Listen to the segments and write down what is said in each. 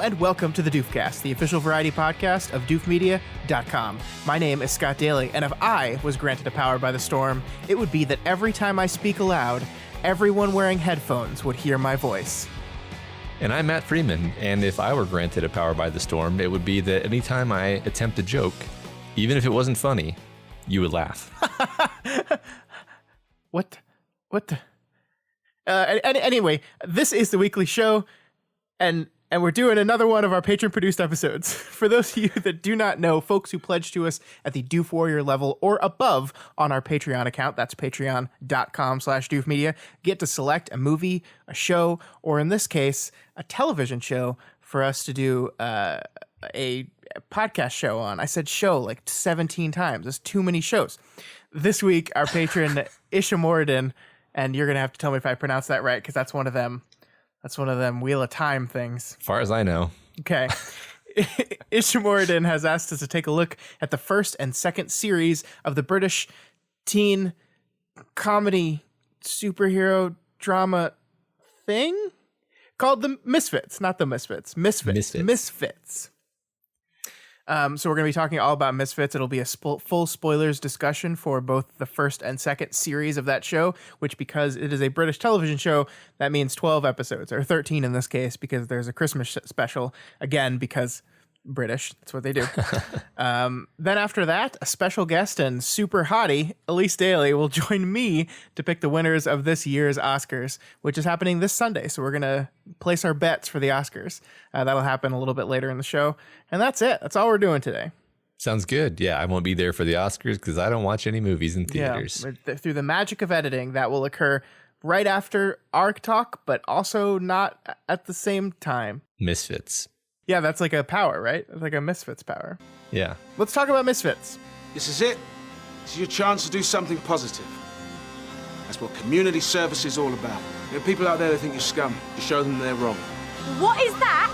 and welcome to the Doofcast, the official variety podcast of doofmedia.com. My name is Scott Daly, and if I was granted a power by the storm, it would be that every time I speak aloud, everyone wearing headphones would hear my voice. And I'm Matt Freeman, and if I were granted a power by the storm, it would be that anytime I attempt a joke, even if it wasn't funny, you would laugh. What the? Anyway, this is the weekly show, and we're doing another one of our patron-produced episodes. For those of you that do not know, folks who pledge to us at the Doof Warrior level or above on our Patreon account, that's patreon.com/doofmedia, get to select a movie, a show, or in this case, a television show for us to do a podcast show on. I said show like 17 times. There's too many shows. This week, our patron, Ishamoridin, and you're going to have to tell me if I pronounce that right, because that's one of them Wheel of Time things. As far as I know. Okay. Ishamoridin has asked us to take a look at the first and second series of the British teen comedy superhero drama thing called The Misfits. Not The Misfits. Misfits. So we're going to be talking all about Misfits. It'll be a full spoilers discussion for both the first and second series of that show, which, because it is a British television show, that means 12 episodes, or 13 in this case, because there's a Christmas special, again, because British, that's what they do. Then after that, a special guest and super hottie, Elyse Daly, will join me to pick the winners of this year's Oscars, which is happening this Sunday. So we're going to place our bets for the Oscars. That'll happen a little bit later in the show. And that's it. That's all we're doing today. Sounds good. Yeah, I won't be there for the Oscars because I don't watch any movies in theaters. Yeah, through the magic of editing, that will occur right after our talk, but also not at the same time. Misfits. Yeah, that's like a power, right? It's like a Misfits power. Yeah. Let's talk about Misfits. This is it. This is your chance to do something positive. That's what community service is all about. There are people out there that think you're scum. You show them they're wrong. What is that?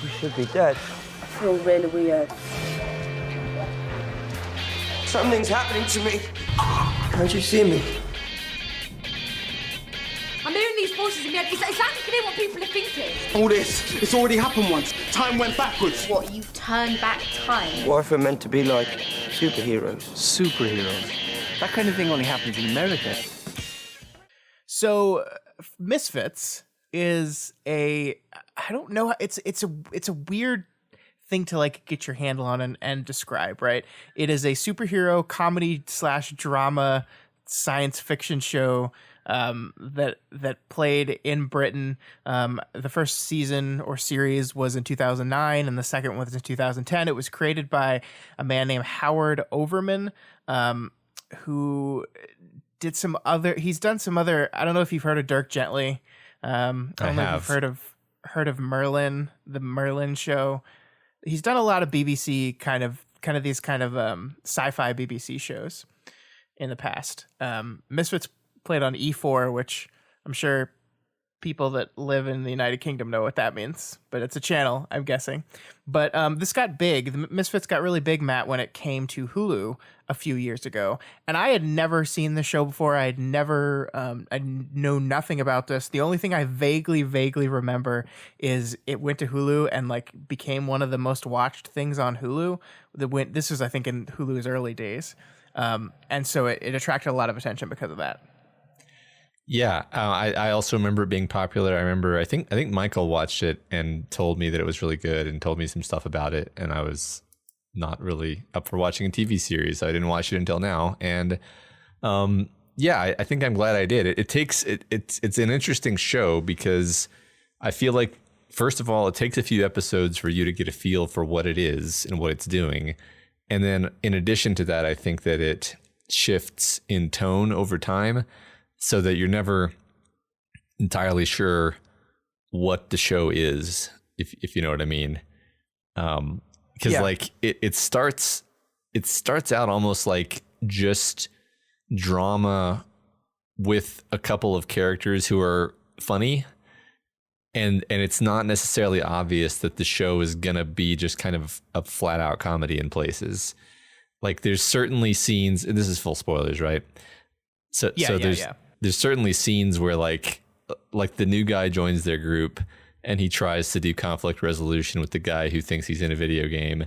We should be dead. I feel really weird. Something's happening to me. Can't you see me? I'm hearing these voices in my head. It's like I can hear what people are thinking. All this, it's already happened once. Time went backwards. What, you've turned back time? What if we're meant to be like superheroes? Superheroes. That kind of thing only happens in America. So, Misfits is I don't know, it's a weird thing to like get your handle on and describe, right? It is a superhero comedy / drama science fiction show that played in Britain. The first season or series was in 2009 and the second one was in 2010. It was created by a man named Howard Overman, who did he's done some other, I don't know if you've heard of Dirk Gently. I don't know if you've heard of Merlin, the Merlin show. He's done a lot of BBC kind of these sci-fi BBC shows in the past. Misfits played on E4, which I'm sure people that live in the United Kingdom know what that means, but it's a channel, I'm guessing. But this got big. The Misfits got really big, Matt, when it came to Hulu a few years ago. And I had never seen the show before. I know nothing about this. The only thing I vaguely remember is it went to Hulu and like became one of the most watched things on Hulu. This was, I think, in Hulu's early days. And so it attracted a lot of attention because of that. Yeah, I also remember it being popular. I think Michael watched it and told me that it was really good and told me some stuff about it. And I was not really up for watching a TV series. So I didn't watch it until now. And I think I'm glad I did. It's an interesting show because I feel like, first of all, it takes a few episodes for you to get a feel for what it is and what it's doing. And then in addition to that, I think that it shifts in tone over time, so that you're never entirely sure what the show is, if you know what I mean. Because like it starts out almost like just drama with a couple of characters who are funny, and it's not necessarily obvious that the show is gonna be just kind of a flat out comedy in places. Like there's certainly scenes, and this is full spoilers, right? So there's certainly scenes where like the new guy joins their group and he tries to do conflict resolution with the guy who thinks he's in a video game,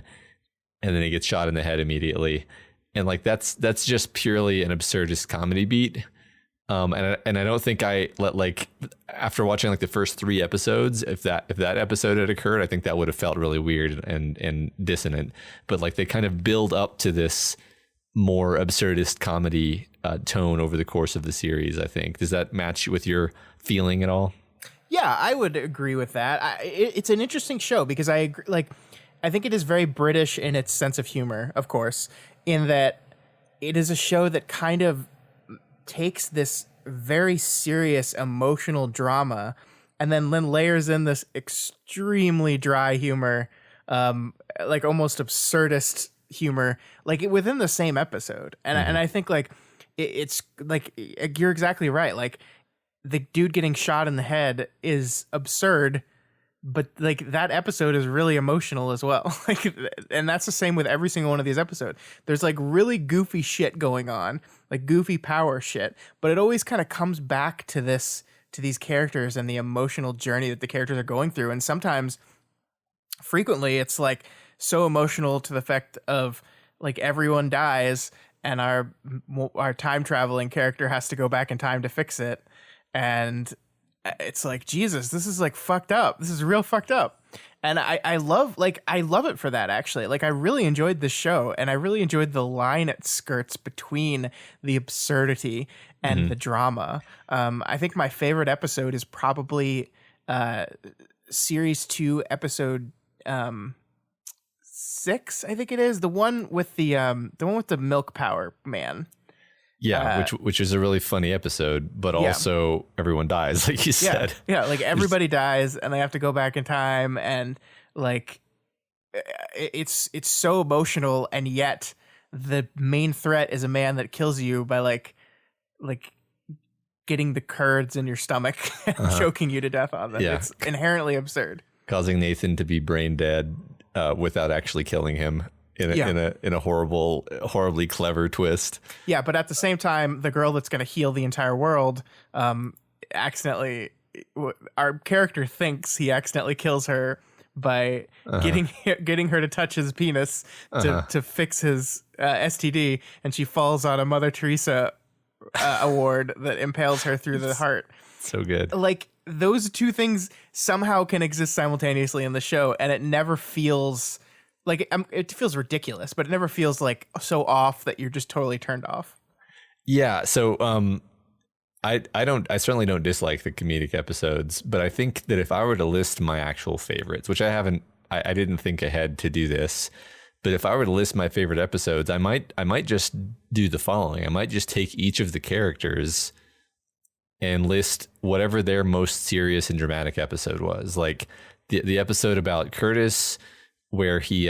and then he gets shot in the head immediately. And like that's just purely an absurdist comedy beat. And I don't think I let, like, after watching like the first 3 episodes, if that episode had occurred, I think that would have felt really weird and dissonant. But like they kind of build up to this more absurdist comedy tone over the course of the series. I think, does that match with your feeling at all? Yeah, I would agree with that. It's an interesting show because I agree, like, I think it is very British in its sense of humor, of course, in that it is a show that kind of takes this very serious emotional drama and then layers in this extremely dry humor, like almost absurdist humor, like within the same episode. And I think like it's like, you're exactly right. Like the dude getting shot in the head is absurd, but like that episode is really emotional as well. Like, and that's the same with every single one of these episodes. There's like really goofy shit going on, like goofy power shit, but it always kind of comes back to these characters and the emotional journey that the characters are going through. And sometimes, frequently, it's like so emotional to the effect of like everyone dies and our time traveling character has to go back in time to fix it. And it's like, Jesus, this is like fucked up. This is real fucked up. And I love it for that, actually. Like I really enjoyed this show, and I really enjoyed the line it skirts between the absurdity and the drama. I think my favorite episode is probably series 2, episode 6, I think it is. The one with the milk power man. Yeah, which is a really funny episode, but also everyone dies, like you said. Yeah, like everybody dies, and they have to go back in time, and like it's so emotional, and yet the main threat is a man that kills you by like getting the curds in your stomach and choking you to death on them. Yeah. It's inherently absurd, causing Nathan to be brain dead without actually killing him. In a horribly clever twist. Yeah, but at the same time, the girl that's going to heal the entire world accidentally, our character thinks he accidentally kills her by getting her to touch his penis to fix his STD, and she falls on a Mother Teresa award that impales her through the heart. So good. Like those two things somehow can exist simultaneously in the show, and it never feels like it feels ridiculous, but it never feels like so off that you're just totally turned off. Yeah. So I certainly don't dislike the comedic episodes, but I think that if I were to list my actual favorites, which I didn't think ahead to do this, but if I were to list my favorite episodes, I might just do the following. I might just take each of the characters and list whatever their most serious and dramatic episode was. Like the episode about Curtis, where he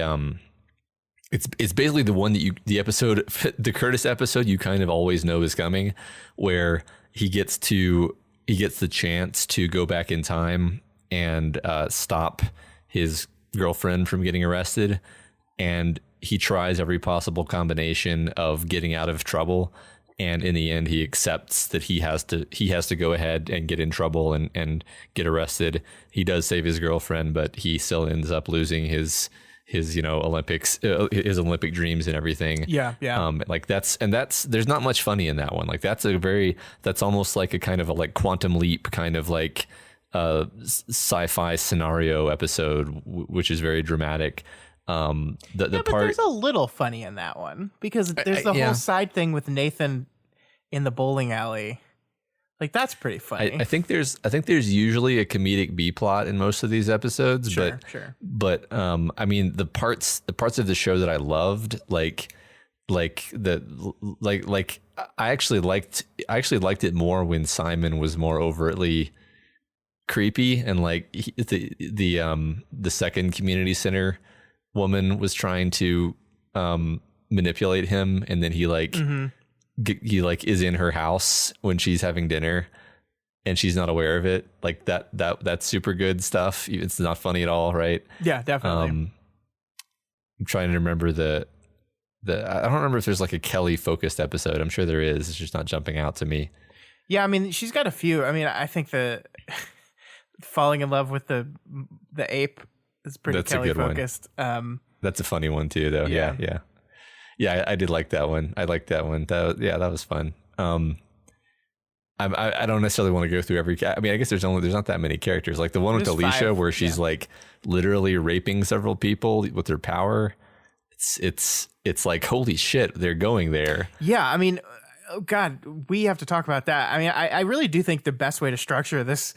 it's basically the one that the Curtis episode you kind of always know is coming, where he gets the chance to go back in time and stop his girlfriend from getting arrested, and he tries every possible combination of getting out of trouble, and in the end he accepts that he has to go ahead and get in trouble and get arrested. He does save his girlfriend, but he still ends up losing his Olympics, his Olympic dreams and everything. Yeah. There's not much funny in that one. Like that's almost like a kind of a like Quantum Leap kind of like sci-fi scenario episode, which is very dramatic. But there's a little funny in that one because there's the whole side thing with Nathan in the bowling alley. Like that's pretty funny. I think there's usually a comedic B plot in most of these episodes, sure. I mean the parts of the show that I loved, I actually liked it more when Simon was more overtly creepy, and like the second community center woman was trying to manipulate him, and then he is in her house when she's having dinner, and she's not aware of it. Like that's super good stuff. It's not funny at all, right? Yeah, definitely. I'm trying to remember I don't remember if there's like a Kelly focused episode. I'm sure there is. It's just not jumping out to me. Yeah, I mean, she's got a few. I mean, I think the falling in love with the ape is pretty That's Kelly a good focused. That's a funny one too, though. Yeah. I did like that one. I liked that one. That was fun. I don't necessarily want to go through every. I mean, I guess there's not that many characters. Like the one with There's Alicia, 5, where she's like literally raping several people with her power. It's like, holy shit, they're going there. Yeah, I mean, oh God, we have to talk about that. I mean, I really do think the best way to structure this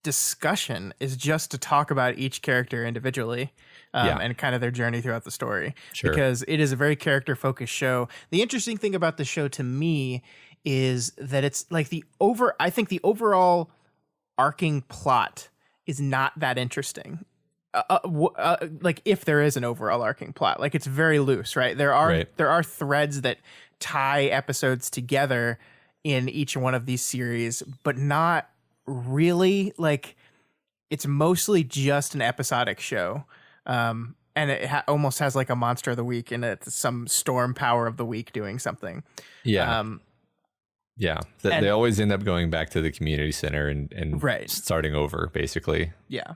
discussion is just to talk about each character individually and kind of their journey throughout the story. Sure. Because it is a very character-focused show. The interesting thing about the show to me is that it's like I think the overall arcing plot is not that interesting. Like if there is an overall arcing plot, like it's very loose, right? There are threads that tie episodes together in each one of these series, but not really. Like it's mostly just an episodic show. And it almost has like a monster of the week and it's some storm power of the week doing something. Yeah. They always end up going back to the community center and starting over basically. Yeah.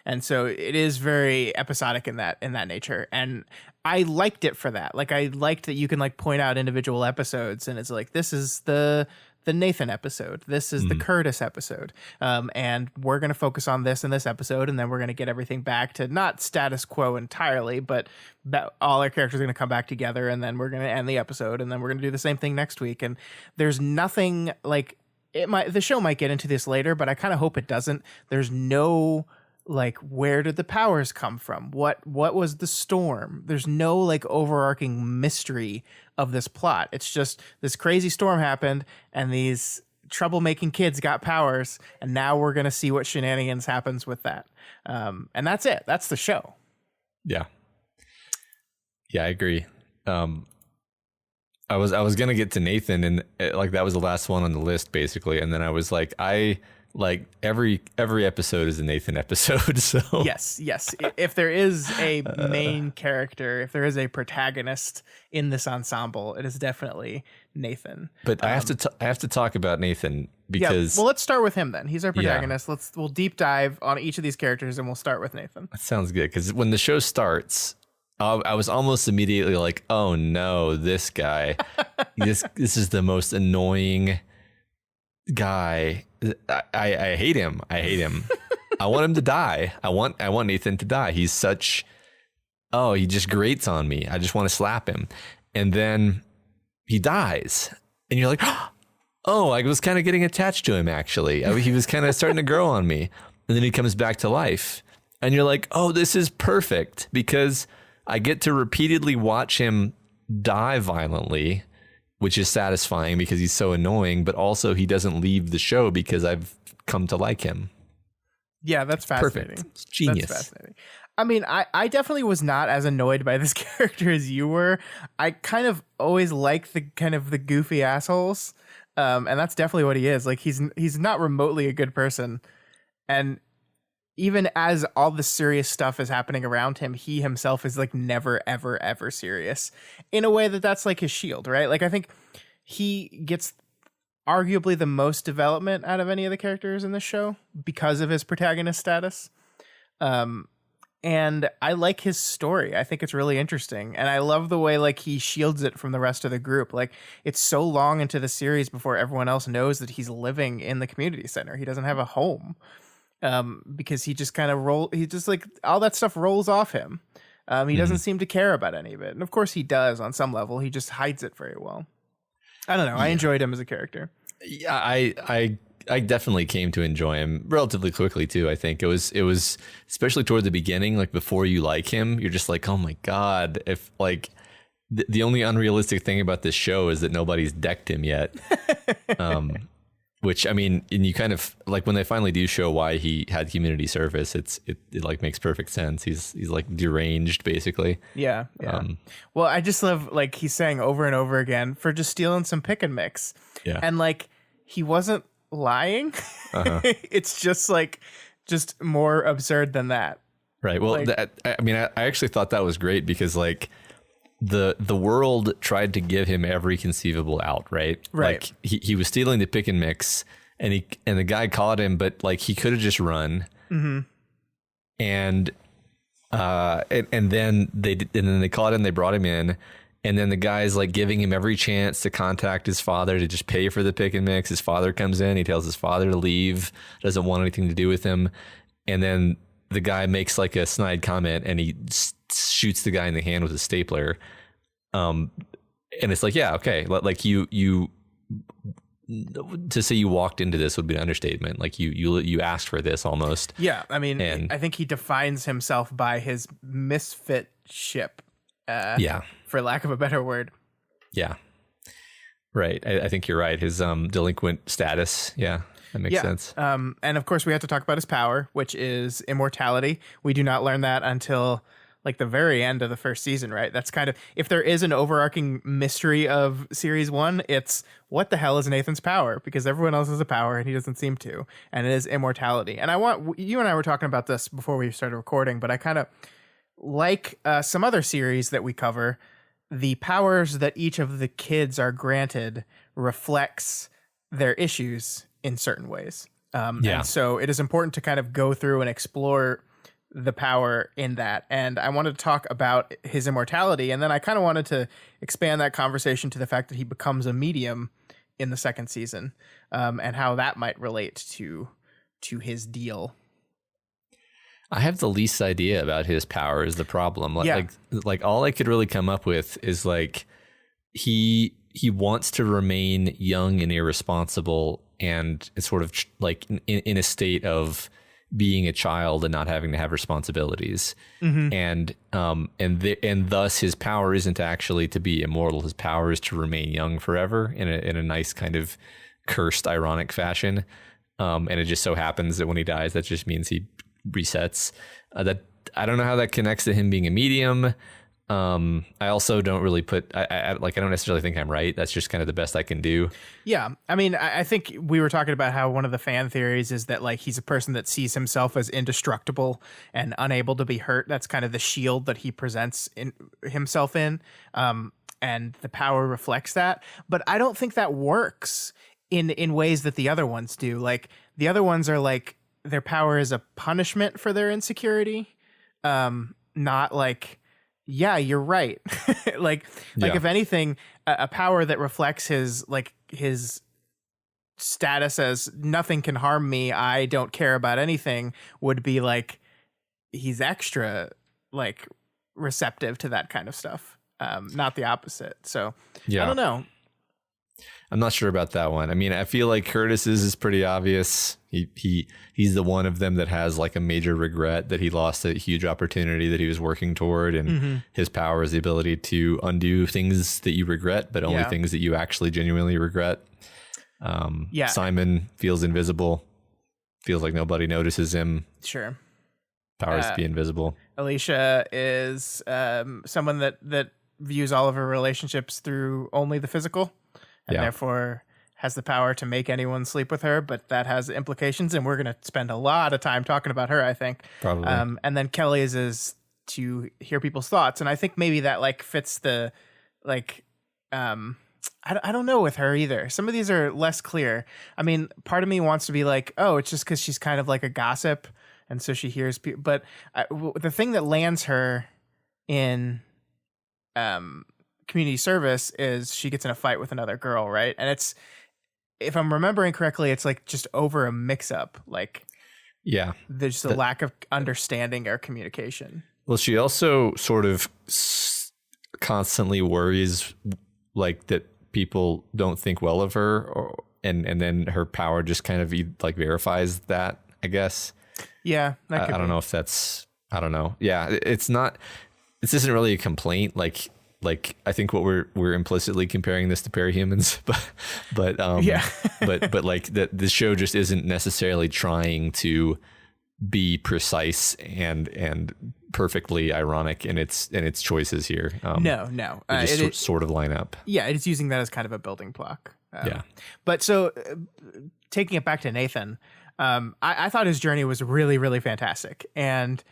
And so it is very episodic in that nature. And I liked it for that. Like I liked that you can like point out individual episodes and it's like, this is the Nathan episode. This is the Curtis episode. And we're going to focus on this in this episode. And then we're going to get everything back to not status quo entirely, but that all our characters are going to come back together and then we're going to end the episode. And then we're going to do the same thing next week. And there's nothing like the show might get into this later, but I kind of hope it doesn't. There's no like, where did the powers come from? What was the storm? There's no like overarching mystery of this plot. It's just this crazy storm happened and these troublemaking kids got powers and now we're going to see what shenanigans happens with that. And that's it. That's the show. Yeah. Yeah, I agree. I was going to get to Nathan and like that was the last one on the list basically. And then I was like, every episode is a Nathan episode. So yes. If there is a main character, if there is a protagonist in this ensemble, it is definitely Nathan. But I have to talk about Nathan because well, let's start with him then. He's our protagonist. We'll deep dive on each of these characters and we'll start with Nathan. That sounds good because when the show starts, I was almost immediately like, oh no, this guy, this is the most annoying guy. I hate him. I want him to die. I want Nathan to die. He's such, he just grates on me. I just want to slap him. And then he dies. And you're like, oh, I was kind of getting attached to him actually. He was kind of starting to grow on me. And then he comes back to life. And you're like, oh, this is perfect because I get to repeatedly watch him die violently, which is satisfying because he's so annoying, but also he doesn't leave the show because I've come to like him. Yeah, that's fascinating. Perfect. It's genius. That's fascinating. I mean, I definitely was not as annoyed by this character as you were. I kind of always like the goofy assholes. And that's definitely what he is. Like he's not remotely a good person. And even as all the serious stuff is happening around him, he himself is like never, ever, ever serious in a way that's like his shield, right? Like I think he gets arguably the most development out of any of the characters in this show because of his protagonist status. And I like his story. I think it's really interesting. And I love the way like he shields it from the rest of the group. Like it's so long into the series before everyone else knows that he's living in the community center. He doesn't have a home. Because he just kind of he just like all that stuff rolls off him. He doesn't seem to care about any of it. And of course he does on some level. He just hides it very well. I don't know. I enjoyed him as a character. Yeah, I definitely came to enjoy him relatively quickly too. I think it was especially toward the beginning, like before you like him, you're just like, oh my God, if like the only unrealistic thing about this show is that nobody's decked him yet. Which I mean, and you kind of like when they finally do show why he had community service, it like makes perfect sense. He's like deranged basically. Yeah. Well, I just love like he's saying over and over again for just stealing some pick and mix. Yeah. And like he wasn't lying. It's just like just more absurd than that. Right. Well, Like- I actually thought that was great because like the world tried to give him every conceivable out. Right. Right. Like he was stealing the pick and mix, and the guy caught him, but like he could have just run. Mm-hmm. And then they caught him. They brought him in. And then the guy's like giving him every chance to contact his father to just pay for the pick and mix. His father comes in. He tells his father to leave, doesn't want anything to do with him. And then the guy makes like a snide comment and he shoots the guy in the hand with a stapler. And it's like, yeah, okay. Like you to say you walked into this would be an understatement. Like you asked for this almost. Yeah. I mean, And- I think he defines himself by his misfit ship. Yeah. For lack of a better word. Yeah. Right. I think you're right. His delinquent status. Yeah. That makes sense. And of course we have to talk about his power, which is immortality. We do not learn that until like the very end of the first season, right? That's kind of, if there is an overarching mystery of series 1, it's what the hell is Nathan's power? Because everyone else has a power and he doesn't seem to, and it is immortality. And you and I were talking about this before we started recording, but I kind of like some other series that we cover, the powers that each of the kids are granted reflects their issues in certain ways. And so it is important to kind of go through and explore the power in that. And I wanted to talk about his immortality. And then I kind of wanted to expand that conversation to the fact that he becomes a medium in the second season, and how that might relate to his deal. I have the least idea about his power is the problem. Like all I could really come up with is like he wants to remain young and irresponsible and sort of like in a state of being a child and not having to have responsibilities. And thus his power isn't actually to be immortal. His power is to remain young forever in a nice kind of cursed, ironic fashion. And it just so happens that when he dies, that just means he resets. That I don't know how that connects to him being a medium. I also don't really I don't necessarily think I'm right. That's just kind of the best I can do. Yeah. I mean, I think we were talking about how one of the fan theories is that like he's a person that sees himself as indestructible and unable to be hurt. That's kind of the shield that he presents himself in. And the power reflects that. But I don't think that works in ways that the other ones do. Like the other ones are like their power is a punishment for their insecurity. Not like, yeah, you're right. like if anything, a power that reflects his status as nothing can harm me, I don't care about anything, would be like he's extra like receptive to that kind of stuff. Not the opposite. So I don't know. I'm not sure about that one. I mean, I feel like Curtis's is pretty obvious. He's the one of them that has like a major regret that he lost a huge opportunity that he was working toward, and his power is the ability to undo things that you regret, but only things that you actually genuinely regret. Simon feels invisible, feels like nobody notices him. Sure. Powers to be invisible. Alicia is someone that views all of her relationships through only the physical. And therefore has the power to make anyone sleep with her, but that has implications, and we're going to spend a lot of time talking about her, I think. Probably. And then Kelly's is to hear people's thoughts, and I think maybe that like fits the like I don't know with her either. Some of these are less clear. I mean, part of me wants to be like, oh, it's just because she's kind of like a gossip, and so she hears people. But the thing that lands her in community service is she gets in a fight with another girl, right? And it's, if I'm remembering correctly, it's like just over a mix-up. Like, there's a lack of understanding or communication. Well, she also sort of constantly worries like that people don't think well of her, and then her power just kind of like verifies that, I guess. Yeah, I don't know if that's, I don't know. Yeah, it's not. This isn't really a complaint. Like I think what we're implicitly comparing this to parahumans, but but like that this show just isn't necessarily trying to be precise and perfectly ironic in its choices here. No, they just sort of line up. Yeah, it's using that as kind of a building block. Yeah. But so taking it back to Nathan, I thought his journey was really, really fantastic. And,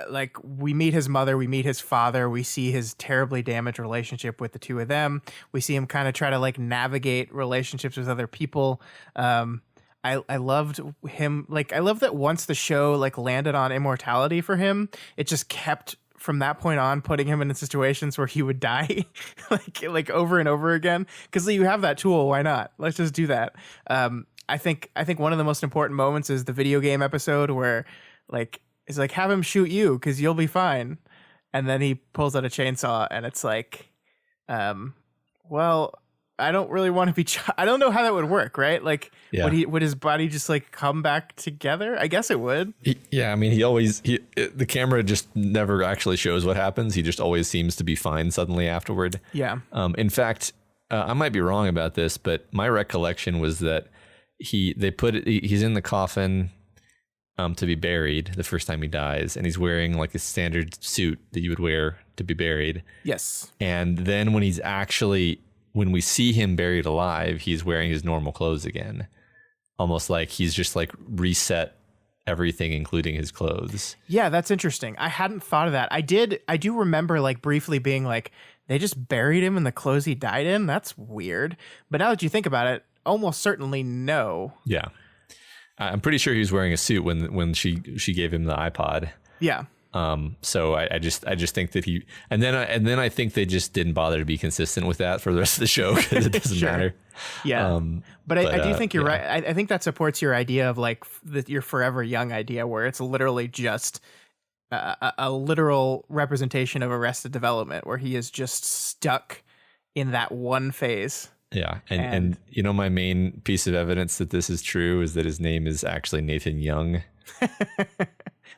like we meet his mother, we meet his father, we see his terribly damaged relationship with the two of them. We see him kind of try to like navigate relationships with other people. I loved him. Like, I love that once the show like landed on immortality for him, it just kept from that point on putting him in situations where he would die like over and over again. Cause you have that tool. Why not? Let's just do that. I think one of the most important moments is the video game episode where like, it's like, have him shoot you cause you'll be fine. And then he pulls out a chainsaw and it's like, well, I don't really want to be. I don't know how that would work, right? Like, would his body just like come back together? I guess it would. I mean, the camera just never actually shows what happens. He just always seems to be fine suddenly afterward. Yeah. In fact, I might be wrong about this, but my recollection was that he's in the coffin to be buried the first time he dies, and he's wearing like a standard suit that you would wear to be buried. Yes. And then when we see him buried alive, he's wearing his normal clothes again. Almost like he's just like reset everything, including his clothes. Yeah, that's interesting. I hadn't thought of that. I do remember like briefly being like, they just buried him in the clothes he died in? That's weird. But now that you think about it, almost certainly no. Yeah. I'm pretty sure he was wearing a suit when she gave him the iPod. Yeah. So I just think that and then I think they just didn't bother to be consistent with that for the rest of the show because it doesn't matter. Yeah. But I do think you're right. I think that supports your idea of like your forever young idea where it's literally just a literal representation of Arrested Development where he is just stuck in that one phase. Yeah. And my main piece of evidence that this is true is that his name is actually Nathan Young.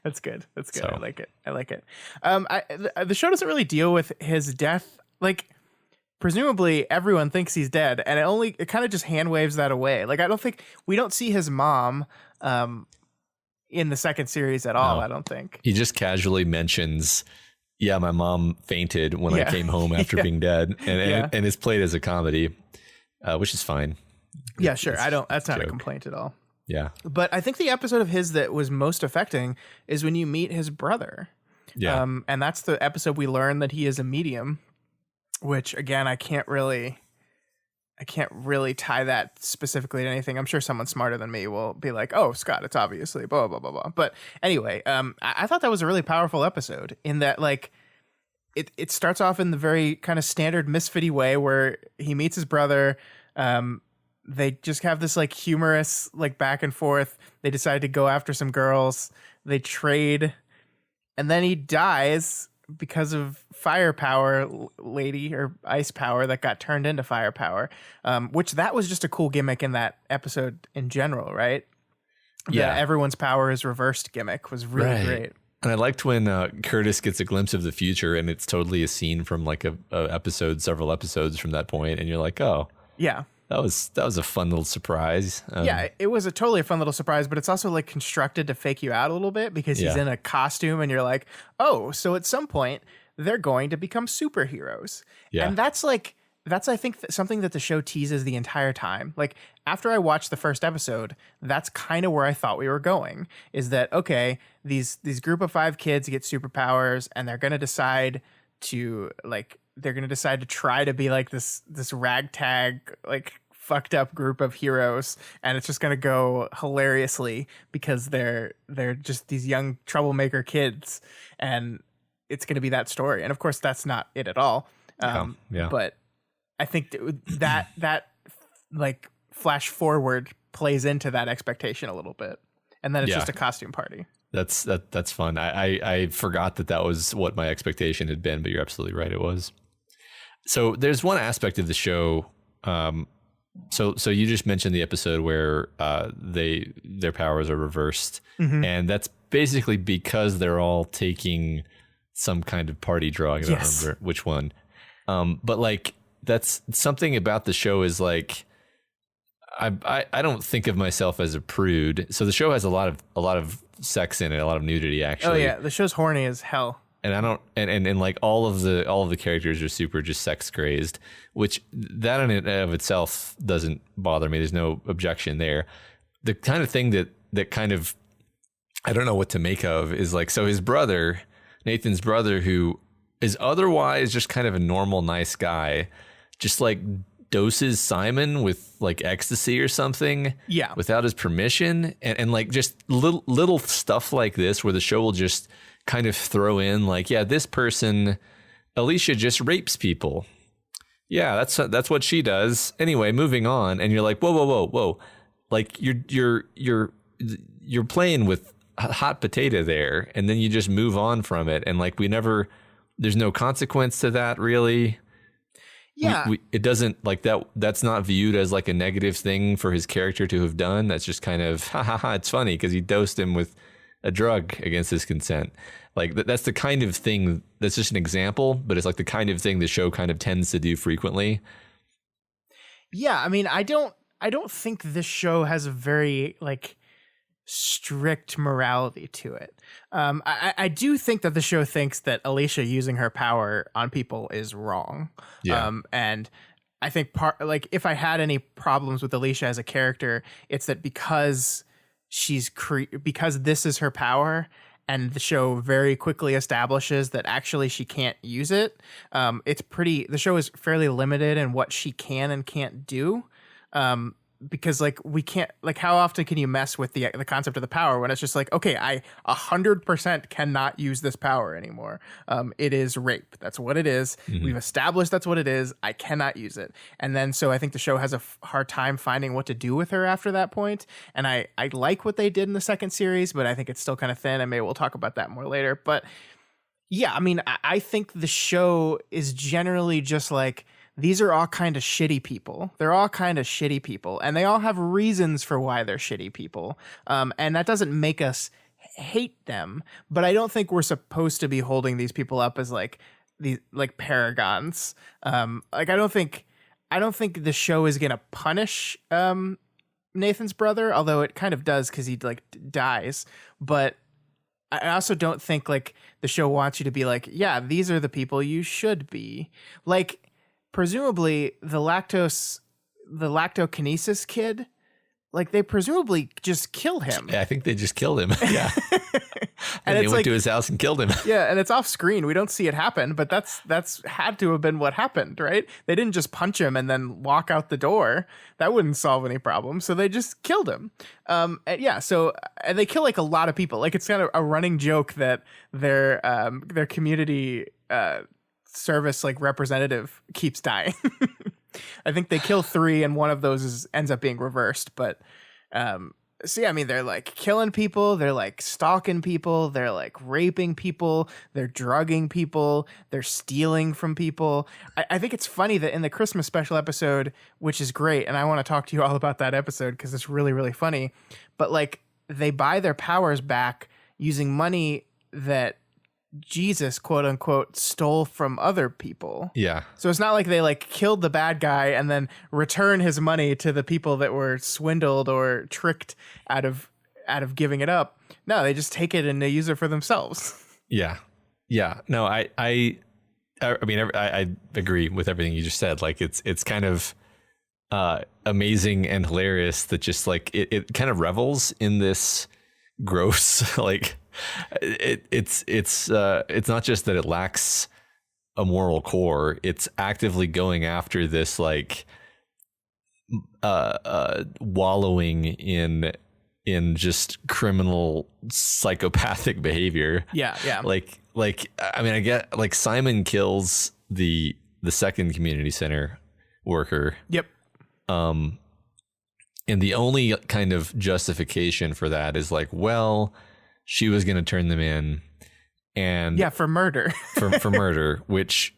That's good. So. I like it. The show doesn't really deal with his death. Like, presumably everyone thinks he's dead, and it kind of just hand waves that away. Like, we don't see his mom in the second series at all. No. I don't think he just casually mentions, "Yeah, my mom fainted when I came home after being dead," and it's played as a comedy, which is fine. Yeah, sure. That's not a complaint at all. Yeah. But I think the episode of his that was most affecting is when you meet his brother. Yeah. And that's the episode we learn that he is a medium, which again, I can't really tie that specifically to anything. I'm sure someone smarter than me will be like, "Oh, Scott, it's obviously blah, blah, blah, blah." But anyway, I thought that was a really powerful episode in that like it starts off in the very kind of standard Misfit-y way where he meets his brother. They just have this like humorous like back and forth. They decide to go after some girls. They trade, and then he dies because of firepower lady or ice power that got turned into firepower. Which that was just a cool gimmick in that episode in general, right? Yeah, everyone's power is reversed gimmick was really great. And I liked when Curtis gets a glimpse of the future, and it's totally a scene from like a episode, several episodes from that point, and you're like, oh, yeah. That was a fun little surprise. It was totally fun little surprise, but it's also like constructed to fake you out a little bit because he's in a costume and you're like, oh, so at some point they're going to become superheroes. Yeah. And that's I think something that the show teases the entire time. Like after I watched the first episode, that's kind of where I thought we were going is that, okay, these group of 5 kids get superpowers and they're going to decide to try to be like this ragtag, like fucked up group of heroes. And it's just going to go hilariously because they're just these young troublemaker kids. And it's going to be that story. And of course that's not it at all. But I think that like flash forward plays into that expectation a little bit. And then it's just a costume party. That's fun. I forgot that was what my expectation had been, but you're absolutely right. It was. So there's one aspect of the show. So you just mentioned the episode where their powers are reversed, and that's basically because they're all taking some kind of party drug. I don't remember which one. But like that's something about the show is like I don't think of myself as a prude. So the show has a lot of sex in it, a lot of nudity actually. Oh yeah, the show's horny as hell. and I don't, and like all of the characters are super just sex crazed, which that in and of itself doesn't bother me. There's no objection there. The kind of thing that kind of, I don't know what to make of is like, so his brother, Nathan's brother, who is otherwise just kind of a normal, nice guy, just like doses Simon with like ecstasy or something, without his permission, and like just little stuff like this where the show will just kind of throw in like, yeah, this person, Alicia, just rapes people. Yeah, that's what she does. Anyway, moving on, and you're like, whoa, like you're playing with hot potato there, and then you just move on from it, and like there's no consequence to that really. Yeah, it doesn't like that. That's not viewed as like a negative thing for his character to have done. That's just kind of it's funny because he dosed him with a drug against his consent. Like that's the kind of thing. That's just an example, but it's like the kind of thing the show kind of tends to do frequently. Yeah, I mean, I don't think this show has a very like strict morality to it. I do think that the show thinks that Alicia using her power on people is wrong. Yeah. And I think if I had any problems with Alicia as a character, it's that because because this is her power, and the show very quickly establishes that actually she can't use it. The show is fairly limited in what she can and can't do. Because like we can't, like, how often can you mess with the concept of the power when it's just like, okay, I 100% cannot use this power anymore. It is rape. That's what it is. Mm-hmm. We've established that's what it is. I cannot use it. And then so I think the show has a hard time finding what to do with her after that point. And I like what they did in the second series, but I think it's still kind of thin, and maybe we'll talk about that more later. But yeah, I mean, I think the show is generally just like, these are all kind of shitty people. They're all kind of shitty people, and they all have reasons for why they're shitty people. And that doesn't make us hate them, but I don't think we're supposed to be holding these people up as like these like paragons. Like I don't think the show is gonna punish Nathan's brother, although it kind of does because he like dies. But I also don't think like the show wants you to be like, yeah, these are the people you should be. Like, presumably the lactokinesis kid, like they presumably just killed him. Yeah, I think they just killed him. Yeah. and they went like, to his house and killed him. Yeah, and it's off screen. We don't see it happen, but that's had to have been what happened, right? They didn't just punch him and then walk out the door. That wouldn't solve any problems. So they just killed him. And they kill like a lot of people. Like it's kind of a running joke that their community service like representative keeps dying. I think they kill 3 and one of those ends up being reversed, but so yeah, I mean, they're like killing people, they're like stalking people, they're like raping people, they're drugging people, they're stealing from people. I think it's funny that in the Christmas special episode, which is great, and I want to talk to you all about that episode because it's really, really funny, but like they buy their powers back using money that Jesus, quote unquote, stole from other people. Yeah. So it's not like they like killed the bad guy and then return his money to the people that were swindled or tricked out of giving it up. No, they just take it and they use it for themselves. Yeah. Yeah. No, I mean, I agree with everything you just said. Like it's kind of amazing and hilarious that just like it kind of revels in this gross like it's not just that it lacks a moral core, it's actively going after this like wallowing in just criminal psychopathic behavior. Yeah like I mean, I get like Simon kills the second community center worker. Yep. And the only kind of justification for that is like, well, she was going to turn them in, and yeah, for murder, for murder, which,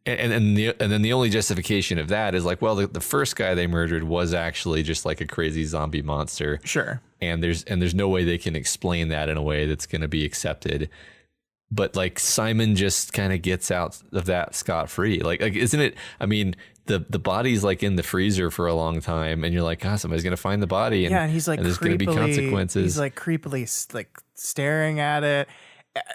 and then the only justification of that is like, well, the first guy they murdered was actually just like a crazy zombie monster. Sure. And there's no way they can explain that in a way that's going to be accepted. But like Simon just kind of gets out of that scot-free. Like isn't it? I mean, the body's like in the freezer for a long time, and you're like, God, somebody's gonna find the body, and yeah, and he's like, and there's gonna be consequences. He's like creepily like staring at it.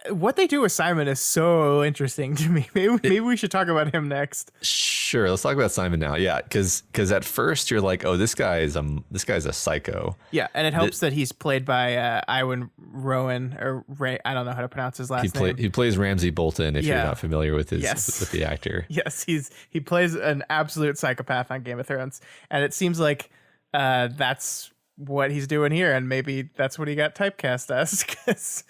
what they do with Simon is so interesting to me. Maybe we should talk about him next. Sure, let's talk about Simon now. Yeah, because at first you're like, oh, this guy's a psycho. Yeah, and it helps that he's played by Iwan Rowan or Ray. I don't know how to pronounce his last name. He plays Ramsay Bolton. If you're not familiar with with the actor. Yes, he plays an absolute psychopath on Game of Thrones, and it seems like that's what he's doing here, and maybe that's what he got typecast as. 'Cause,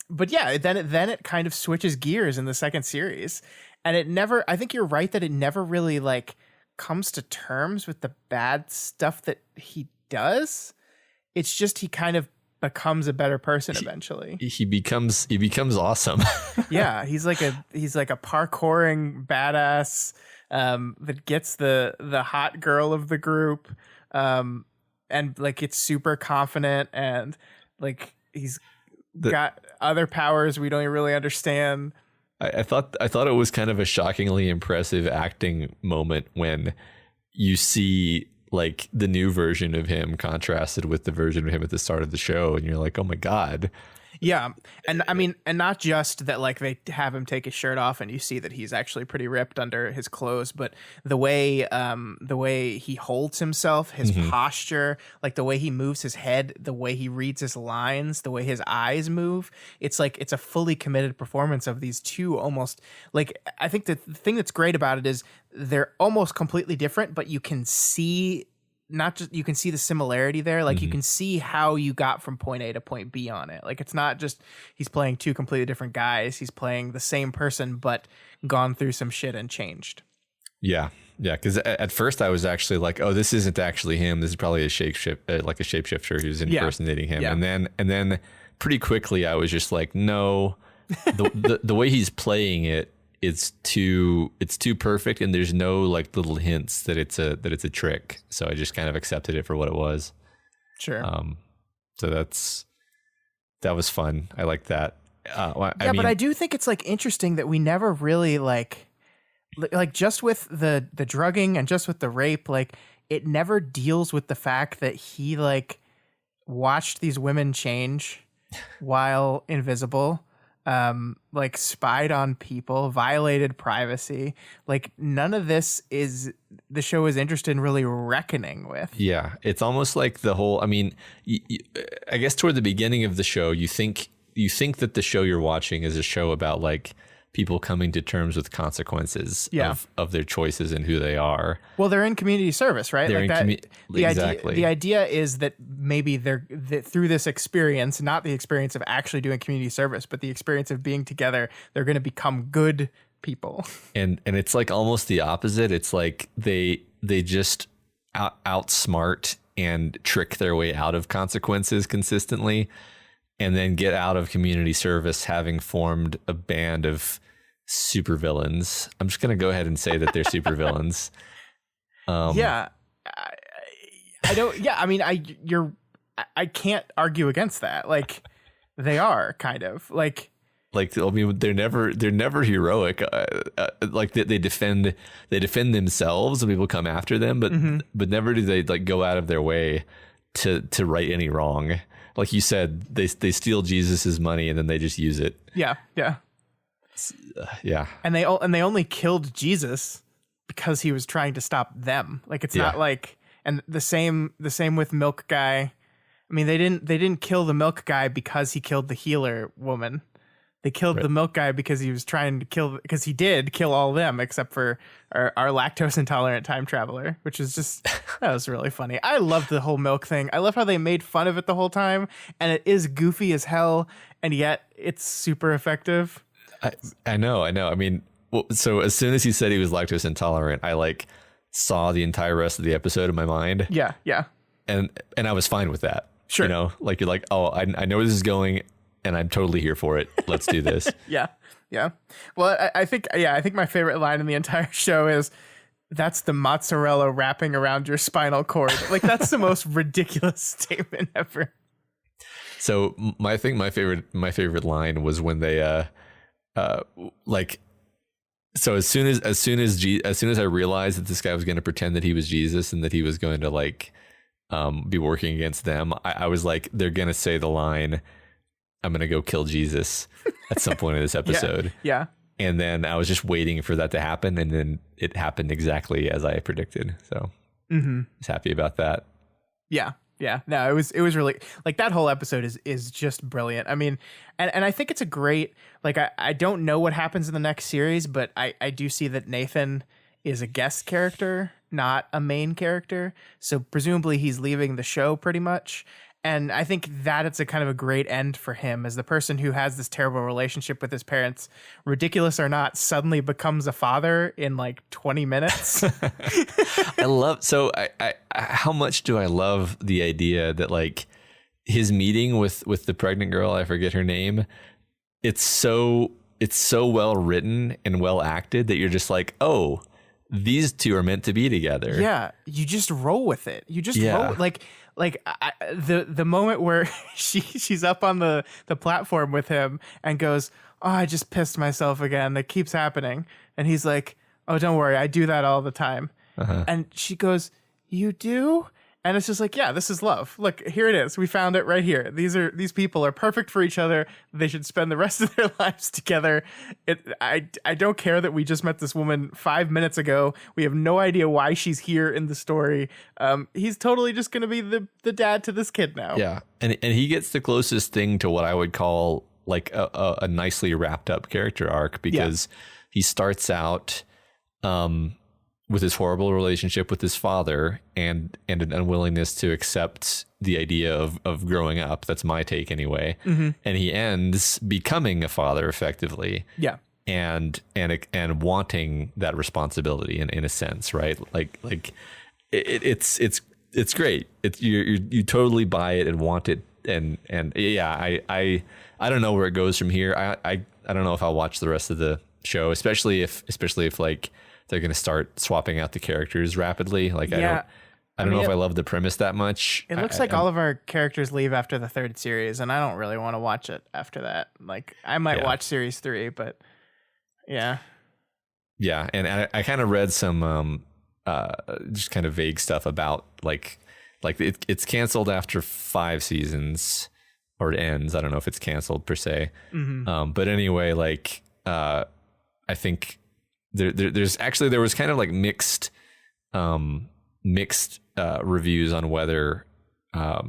but yeah, then it kind of switches gears in the second series, and it never. I think you're right that it never really like comes to terms with the bad stuff that he does. It's just he kind of becomes a better person eventually. He becomes awesome. Yeah, he's like a parkouring badass that gets the hot girl of the group. And like it's super confident, and like he's got other powers we don't even really understand. I thought it was kind of a shockingly impressive acting moment when you see like the new version of him contrasted with the version of him at the start of the show, and you're like, oh my God. Yeah. And I mean, and not just that, like they have him take his shirt off and you see that he's actually pretty ripped under his clothes, but the way he holds himself, his posture, like the way he moves his head, the way he reads his lines, the way his eyes move, it's like it's a fully committed performance of these two almost like. I think the thing that's great about it is they're almost completely different, but you can see you can see the similarity there. Like you can see how you got from point A to point B on it. Like it's not just he's playing two completely different guys. He's playing the same person, but gone through some shit and changed. Yeah. Yeah. Cause at first I was actually like, oh, this isn't actually him. This is probably a shapeshifter who's impersonating him. Yeah. And then pretty quickly I was just like, no, the way he's playing it, it's too perfect, and there's no like little hints that it's a trick. So I just kind of accepted it for what it was. Sure. So that was fun. I like that. But I do think it's like interesting that we never really like just with the drugging and just with the rape, like it never deals with the fact that he like watched these women change while invisible. Like spied on people, violated privacy. Like none of this is the show is interested in really reckoning with. Yeah, it's almost like the whole. I mean, I guess toward the beginning of the show, you think that the show you're watching is a show about like people coming to terms with consequences of their choices and who they are. Well, they're in community service, right? They're like exactly. The idea is that maybe they're through this experience, not the experience of actually doing community service, but the experience of being together, they're going to become good people. And it's like almost the opposite. It's like they just outsmart and trick their way out of consequences consistently, and then get out of community service having formed a band of supervillains. I'm just going to go ahead and say that they're supervillains. I don't. Yeah, I mean, I can't argue against that. Like, they are kind of like. I mean, they're never heroic. Like they defend themselves when people come after them, but never do they like go out of their way to right any wrong. Like you said, they steal Jesus's money and then they just use it. Yeah. Yeah. And they only killed Jesus because he was trying to stop them. Like it's not like, and the same with Milk Guy. I mean, they didn't kill the Milk Guy because he killed the healer woman. They killed the Milk Guy because he was trying to because he did kill all of them except for our lactose intolerant time traveler, which is just, that was really funny. I loved the whole milk thing. I love how they made fun of it the whole time, and it is goofy as hell, and yet it's super effective. I know. I mean, so as soon as he said he was lactose intolerant, I like saw the entire rest of the episode in my mind. Yeah. And I was fine with that. Sure. You know, like you're like, oh, I know where this is going, and I'm totally here for it. Let's do this. Yeah. Well, I think my favorite line in the entire show is, "That's the mozzarella wrapping around your spinal cord." Like that's the most ridiculous statement ever. So my favorite line was when they like, so as soon as I realized that this guy was going to pretend that he was Jesus and that he was going to like be working against them, I was like, they're going to say the line, I'm going to go kill Jesus at some point in this episode. Yeah. And then I was just waiting for that to happen. And then it happened exactly as I predicted. So I was happy about that. Yeah. Yeah. No, it was really like that whole episode is just brilliant. I mean, and I think it's a great, like, I don't know what happens in the next series, but I do see that Nathan is a guest character, not a main character. So presumably he's leaving the show pretty much. And I think that it's a kind of a great end for him as the person who has this terrible relationship with his parents, ridiculous or not, suddenly becomes a father in like 20 minutes. I how much do I love the idea that like his meeting with the pregnant girl, I forget her name. It's so well written and well acted that you're just like, oh, these two are meant to be together. Yeah. You just roll with it. You just roll the moment where she's up on the platform with him and goes, oh, I just pissed myself again. It keeps happening. And he's like, oh, don't worry. I do that all the time. And she goes, you do? And it's just like, yeah, this is love. Look, here it is. We found it right here. These people are perfect for each other. They should spend the rest of their lives together. I don't care that we just met this woman 5 minutes ago. We have no idea why she's here in the story. He's totally just going to be the dad to this kid now. Yeah, and he gets the closest thing to what I would call like a nicely wrapped up character arc, because he starts out with his horrible relationship with his father and an unwillingness to accept the idea of growing up. That's my take anyway. And he ends becoming a father effectively. Yeah. And wanting that responsibility in a sense, right? Like it's great. You totally buy it and want it. And yeah, I don't know where it goes from here. I don't know if I'll watch the rest of the show, especially if like they're going to start swapping out the characters rapidly. Like, I don't know if I love the premise that much. It looks like all of our characters leave after the third series, and I don't really want to watch it after that. Like, I might watch series 3, but yeah. Yeah. And I kind of read some, just kind of vague stuff about like it's canceled after 5 seasons, or it ends. I don't know if it's canceled per se. But anyway, like, I think, there was kind of like mixed reviews on whether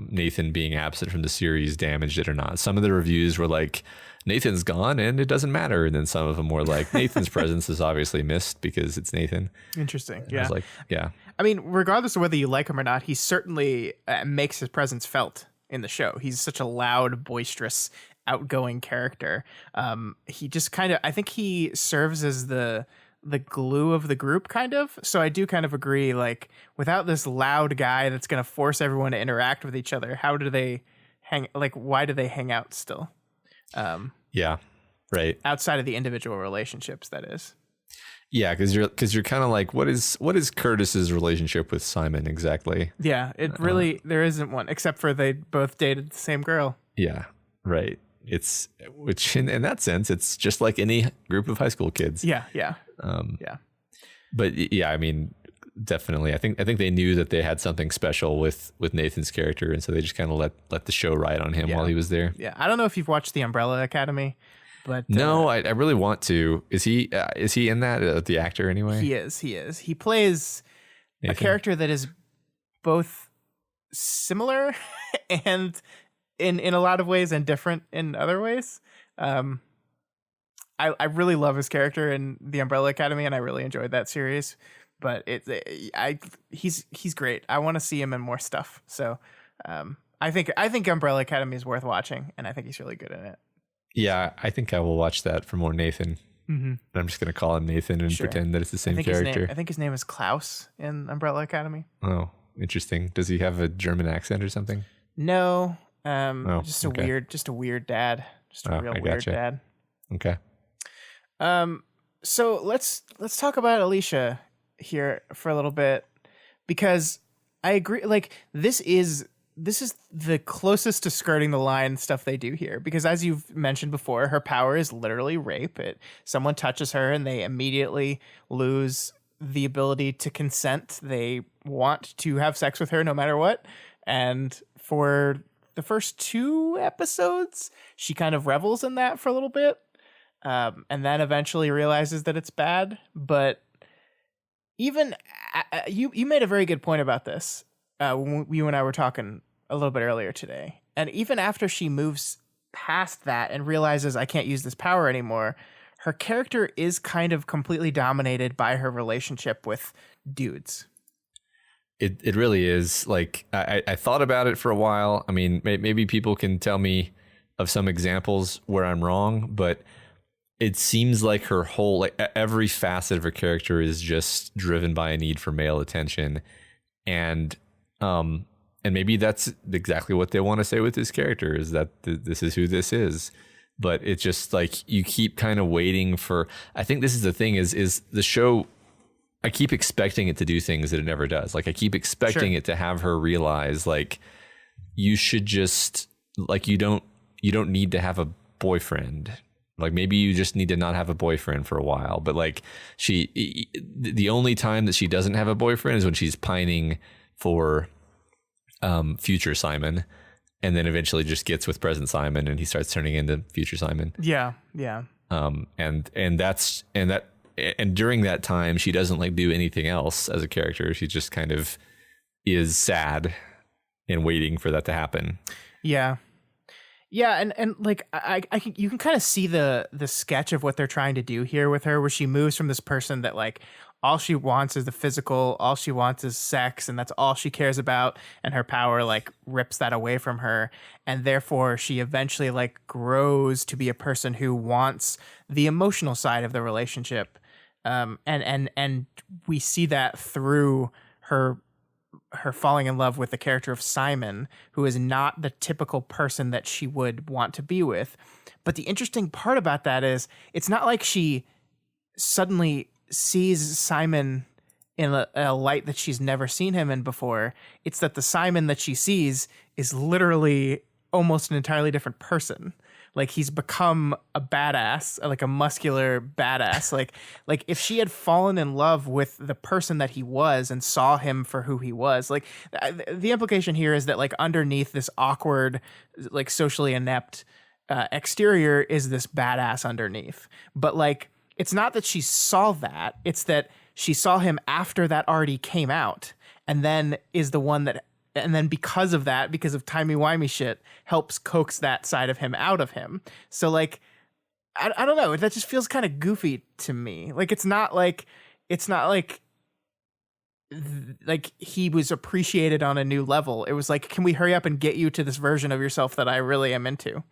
Nathan being absent from the series damaged it or not. Some of the reviews were like, Nathan's gone and it doesn't matter, and then some of them were like, Nathan's presence is obviously missed because it's Nathan. Interesting. I was like, yeah. I mean, regardless of whether you like him or not, he certainly makes his presence felt in the show. He's such a loud, boisterous, outgoing character. He just kind of, I think he serves as the glue of the group, kind of. So I do kind of agree, like, without this loud guy that's going to force everyone to interact with each other, how do they why do they hang out still? Yeah, right. Outside of the individual relationships, that is. Yeah, because you're kind of like, what is Curtis's relationship with Simon exactly? Yeah, it really, there isn't one, except for they both dated the same girl. Yeah, right. Which in that sense, it's just like any group of high school kids. Yeah. But yeah, I mean, definitely. I think they knew that they had something special with Nathan's character, and so they just kind of let the show ride on him while he was there. Yeah, I don't know if you've watched The Umbrella Academy, but no, I really want to. Is he in that? The actor anyway? He is. He plays Nathan, a character that is both similar and in a lot of ways and different in other ways. I really love his character in The Umbrella Academy, and I really enjoyed that series. But he's great. I want to see him in more stuff. So I think Umbrella Academy is worth watching, and I think he's really good in it. Yeah, I think I will watch that for more Nathan. I'm just going to call him Nathan and pretend that it's the same character. I think his name is Klaus in Umbrella Academy. Oh, interesting. Does he have a German accent or something? No. Just a weird dad. Just a real weird dad. Okay. So let's talk about Alicia here for a little bit, because I agree. Like, this is the closest to skirting the line stuff they do here, because as you've mentioned before, her power is literally rape. Someone touches her and they immediately lose the ability to consent. They want to have sex with her no matter what. And for the first 2 episodes, she kind of revels in that for a little bit, and then eventually realizes that it's bad. But even you made a very good point about this. You and I were talking a little bit earlier today, and even after she moves past that and realizes I can't use this power anymore, her character is kind of completely dominated by her relationship with dudes. It really is. Like, I thought about it for a while. I mean, maybe people can tell me of some examples where I'm wrong, but it seems like her whole, like, every facet of her character is just driven by a need for male attention. And maybe that's exactly what they want to say with this character, is that this is who this is. But it's just like, you keep kind of waiting for, I think this is the thing is the show, I keep expecting it to do things that it never does. Like, I keep expecting it to have her realize, like, you should just, like, you don't need to have a boyfriend. Like, maybe you just need to not have a boyfriend for a while. But like, the only time that she doesn't have a boyfriend is when she's pining for future Simon, and then eventually just gets with present Simon, and he starts turning into future Simon. Yeah. And during that time, she doesn't like do anything else as a character. She just kind of is sad and waiting for that to happen. Yeah. And like, you can kind of see the sketch of what they're trying to do here with her, where she moves from this person that, like, all she wants is the physical, all she wants is sex, and that's all she cares about, and her power, like, rips that away from her, and therefore she eventually, like, grows to be a person who wants the emotional side of the relationship. And we see that through her falling in love with the character of Simon, who is not the typical person that she would want to be with. But the interesting part about that is, it's not like she suddenly sees Simon in a light that she's never seen him in before. It's that the Simon that she sees is literally almost an entirely different person. Like, he's become a badass, like a muscular badass. like if she had fallen in love with the person that he was and saw him for who he was, like, the implication here is that, like, underneath this awkward, like, socially inept exterior is this badass underneath. But, like, it's not that she saw that, it's that she saw him after that already came out, and then is the one that, and then because of that, because of timey-wimey shit, helps coax that side of him out of him. So, like, I don't know, that just feels kind of goofy to me. Like, it's not like he was appreciated on a new level. It was like, can we hurry up and get you to this version of yourself that I really am into?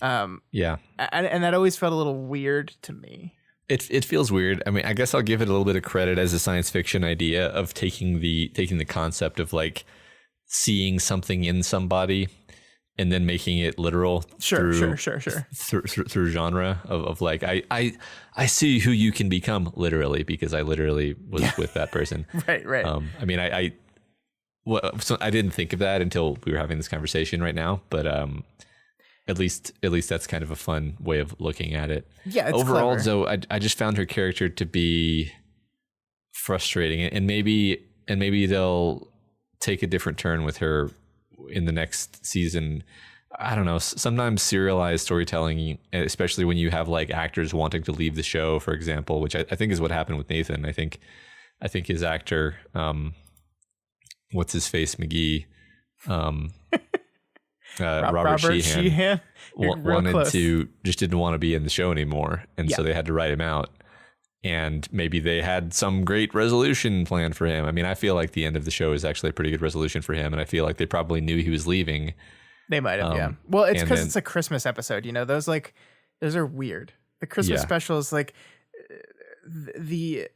Yeah. And that always felt a little weird to me. It feels weird. I mean, I guess I'll give it a little bit of credit as a science fiction idea of taking the concept of, like, seeing something in somebody and then making it literal through genre of like, I see who you can become, literally, because I literally was with that person. Right. I mean, so I didn't think of that until we were having this conversation right now, but at least that's kind of a fun way of looking at it. Yeah, it's overall, clever. though, I just found her character to be frustrating, and maybe they'll take a different turn with her in the next season. I don't know. Sometimes serialized storytelling, especially when you have, like, actors wanting to leave the show, for example, which I think is what happened with Nathan. I think his actor, what's his face, McGee, Robert Sheehan didn't want to be in the show anymore, and so they had to write him out. And maybe they had some great resolution plan for him. I mean, I feel like the end of the show is actually a pretty good resolution for him, and I feel like they probably knew he was leaving. They might have, yeah. Well, it's because it's a Christmas episode, you know. Those are weird. The Christmas special is like, the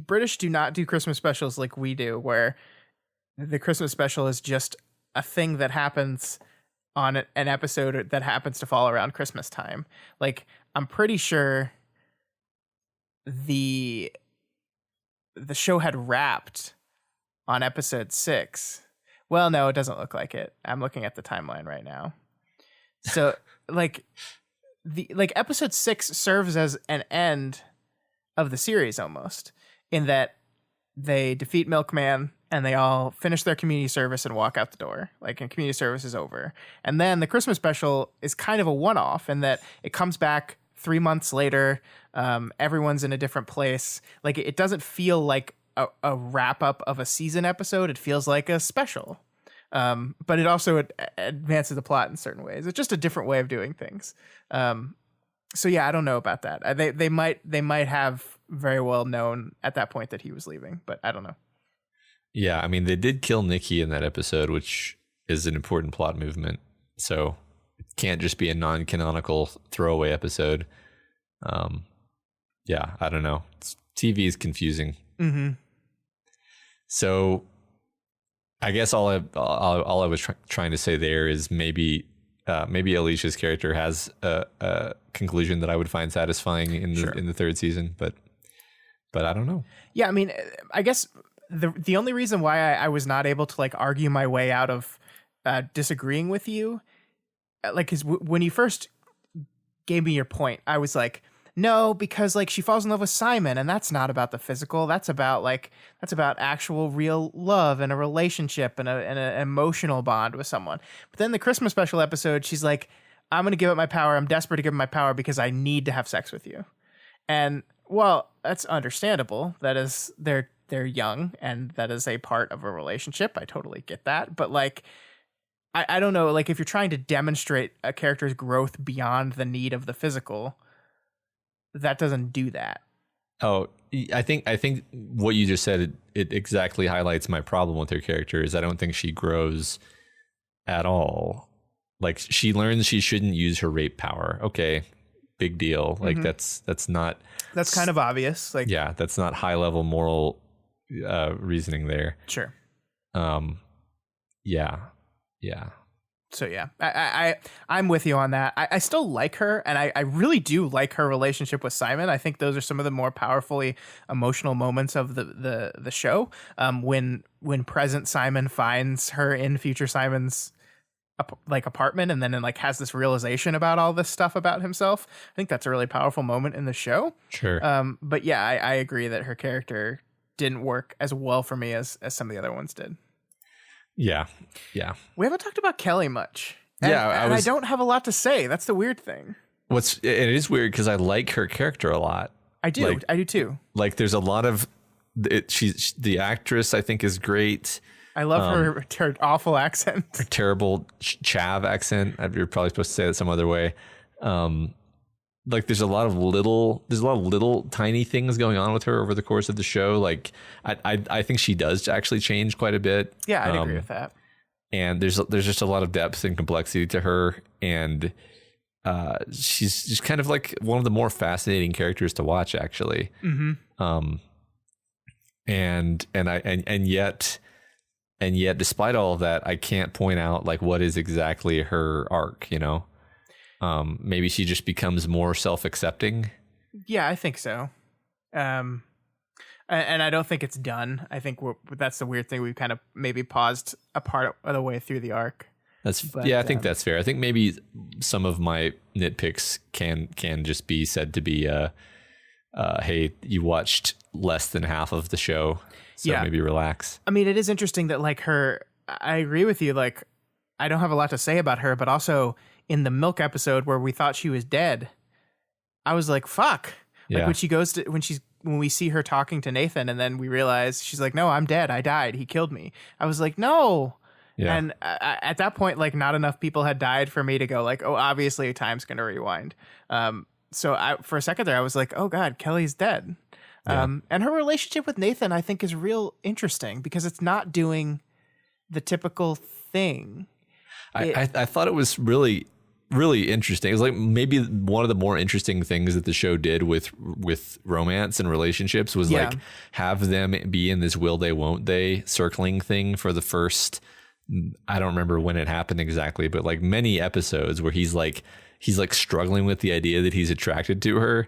British do not do Christmas specials like we do, where the Christmas special is just a thing that happens on an episode that happens to fall around Christmas time. Like, I'm pretty sure the show had wrapped on episode 6. Well, no, it doesn't look like it. I'm looking at the timeline right now. So, like, episode 6 serves as an end of the series almost, in that they defeat Milkman and they all finish their community service and walk out the door. Like, and community service is over. And then the Christmas special is kind of a one-off in that it comes back 3 months later. Everyone's in a different place. Like, it doesn't feel like a wrap-up of a season episode. It feels like a special. But it also advances the plot in certain ways. It's just a different way of doing things. So yeah, I don't know about that. They might have very well known at that point that he was leaving, but I don't know. Yeah, I mean, they did kill Nikki in that episode, which is an important plot movement. So it can't just be a non-canonical throwaway episode. Yeah, I don't know. TV is confusing. Mm-hmm. So I guess all I was trying to say there is maybe Alicia's character has a conclusion that I would find satisfying in the third season, but I don't know. Yeah, I mean, I guess the only reason why I was not able to like argue my way out of disagreeing with you, like, is when you first gave me your point, I was like, no, because like she falls in love with Simon, and that's not about the physical. That's about actual real love and a relationship and an emotional bond with someone. But then the Christmas special episode, she's like, I'm going to give up my power. I'm desperate to give up my power because I need to have sex with you. And well, that's understandable. That is, they're young, and that is a part of a relationship. I totally get that. But like, I don't know, like if you're trying to demonstrate a character's growth beyond the need of the physical, that doesn't do that. Oh, I think what you just said, it exactly highlights my problem with her character. Is I don't think she grows at all. Like, she learns she shouldn't use her rape power. Okay, big deal. Like, that's kind of obvious. Like, yeah, that's not high level moral reasoning there. Sure. Yeah. So yeah, I'm with you on that. I still like her, and I really do like her relationship with Simon. I think those are some of the more powerfully emotional moments of the show. When present Simon finds her in future Simon's apartment, and then like has this realization about all this stuff about himself. I think that's a really powerful moment in the show. Sure. But yeah, I agree that her character didn't work as well for me as some of the other ones did. Yeah. We haven't talked about Kelly much. I don't have a lot to say. That's the weird thing. It is weird because I like her character a lot. I do. I do too. Like, there's a lot of she's the actress, I think, is great. I love her awful accent. Her terrible chav accent. You're probably supposed to say it some other way. Like, there's a lot of little tiny things going on with her over the course of the show. Like, I think she does actually change quite a bit. Yeah, I'd agree with that. And there's just a lot of depth and complexity to her, and she's just kind of like one of the more fascinating characters to watch, actually. Mm-hmm. And yet, despite all of that, I can't point out like what is exactly her arc. You know. Maybe she just becomes more self-accepting. Yeah, I think so. And I don't think it's done. I think that's the weird thing. We've kind of maybe paused a part of the way through the arc. I think that's fair. I think maybe some of my nitpicks can just be said to be, hey, you watched less than half of the show, so maybe relax. I mean, it is interesting that like I agree with you. Like, I don't have a lot to say about her, but also in the milk episode where we thought she was dead, I was like, fuck. Like, when we see her talking to Nathan, and then we realize she's like, no, I'm dead. I died. He killed me. I was like, no. Yeah. And at that point, like, not enough people had died for me to go like, oh, obviously time's going to rewind. So for a second there, I was like, oh God, Kelly's dead. Yeah. And her relationship with Nathan, I think, is real interesting because it's not doing the typical thing. I thought it was really interesting. It was like maybe one of the more interesting things that the show did with romance and relationships was like have them be in this will they won't they circling thing for the first, I don't remember when it happened exactly, but like many episodes where he's like struggling with the idea that he's attracted to her,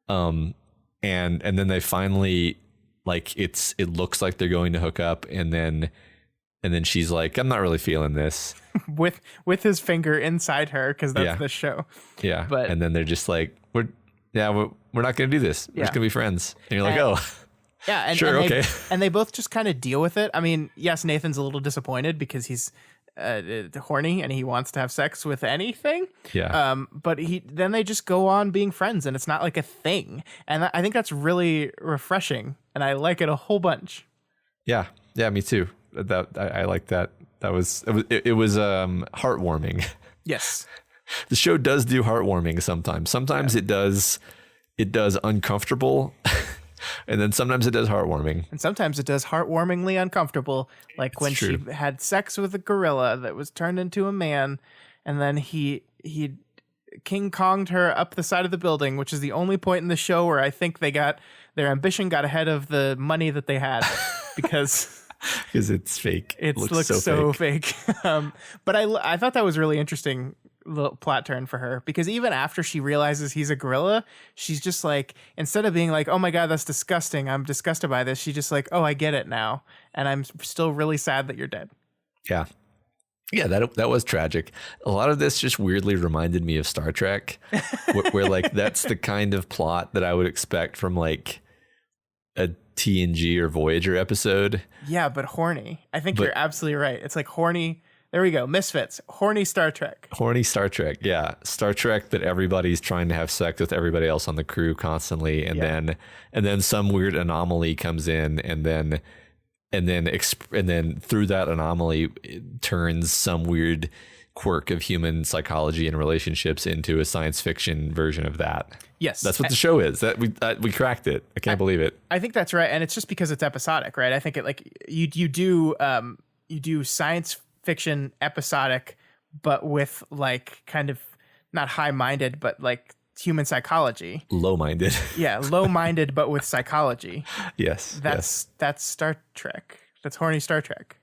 and then they finally, like, it looks like they're going to hook up, and then she's like, I'm not really feeling this. with his finger inside her, because that's the show. Yeah. And then they're just like, we're not going to do this. We're just going to be friends. And you're like, oh. Yeah, and, Sure, and they, okay. and they both just kind of deal with it. I mean, yes, Nathan's a little disappointed because he's horny and he wants to have sex with anything. Yeah. But then they just go on being friends, and it's not like a thing. And I think that's really refreshing, and I like it a whole bunch. Yeah, me too. I like that. It was heartwarming. Yes. The show does do heartwarming sometimes. Sometimes it does uncomfortable, and then sometimes it does heartwarming. And sometimes it does heartwarmingly uncomfortable, like when true. she had sex with a gorilla that was turned into a man, and then he King Konged her up the side of the building, which is the only point in the show where I think their ambition got ahead of the money that they had, because it's fake. It looks so fake. But I thought that was really interesting little plot turn for her, because even after she realizes he's a gorilla, she's just like, instead of being like, oh my God, that's disgusting, I'm disgusted by this, she's just like, oh, I get it now, and I'm still really sad that you're dead. Yeah, that was tragic. A lot of this just weirdly reminded me of Star Trek, where like that's the kind of plot that I would expect from like a TNG or Voyager episode. Yeah, but horny. I think you're absolutely right. It's like horny. There we go. Misfits. Horny Star Trek. Horny Star Trek. Yeah. Star Trek that everybody's trying to have sex with everybody else on the crew constantly. And then some weird anomaly comes in, and then through that anomaly, it turns some weird quirk of human psychology and relationships into a science fiction version of that. Yes. That's what the show is. That we cracked it. I can't believe it. I think that's right. And it's just because it's episodic, right? I think it, like, you do science fiction episodic, but with like kind of not high-minded, but like human psychology. Low-minded. Yeah, low-minded, but with psychology. Yes. That's Star Trek. That's horny Star Trek.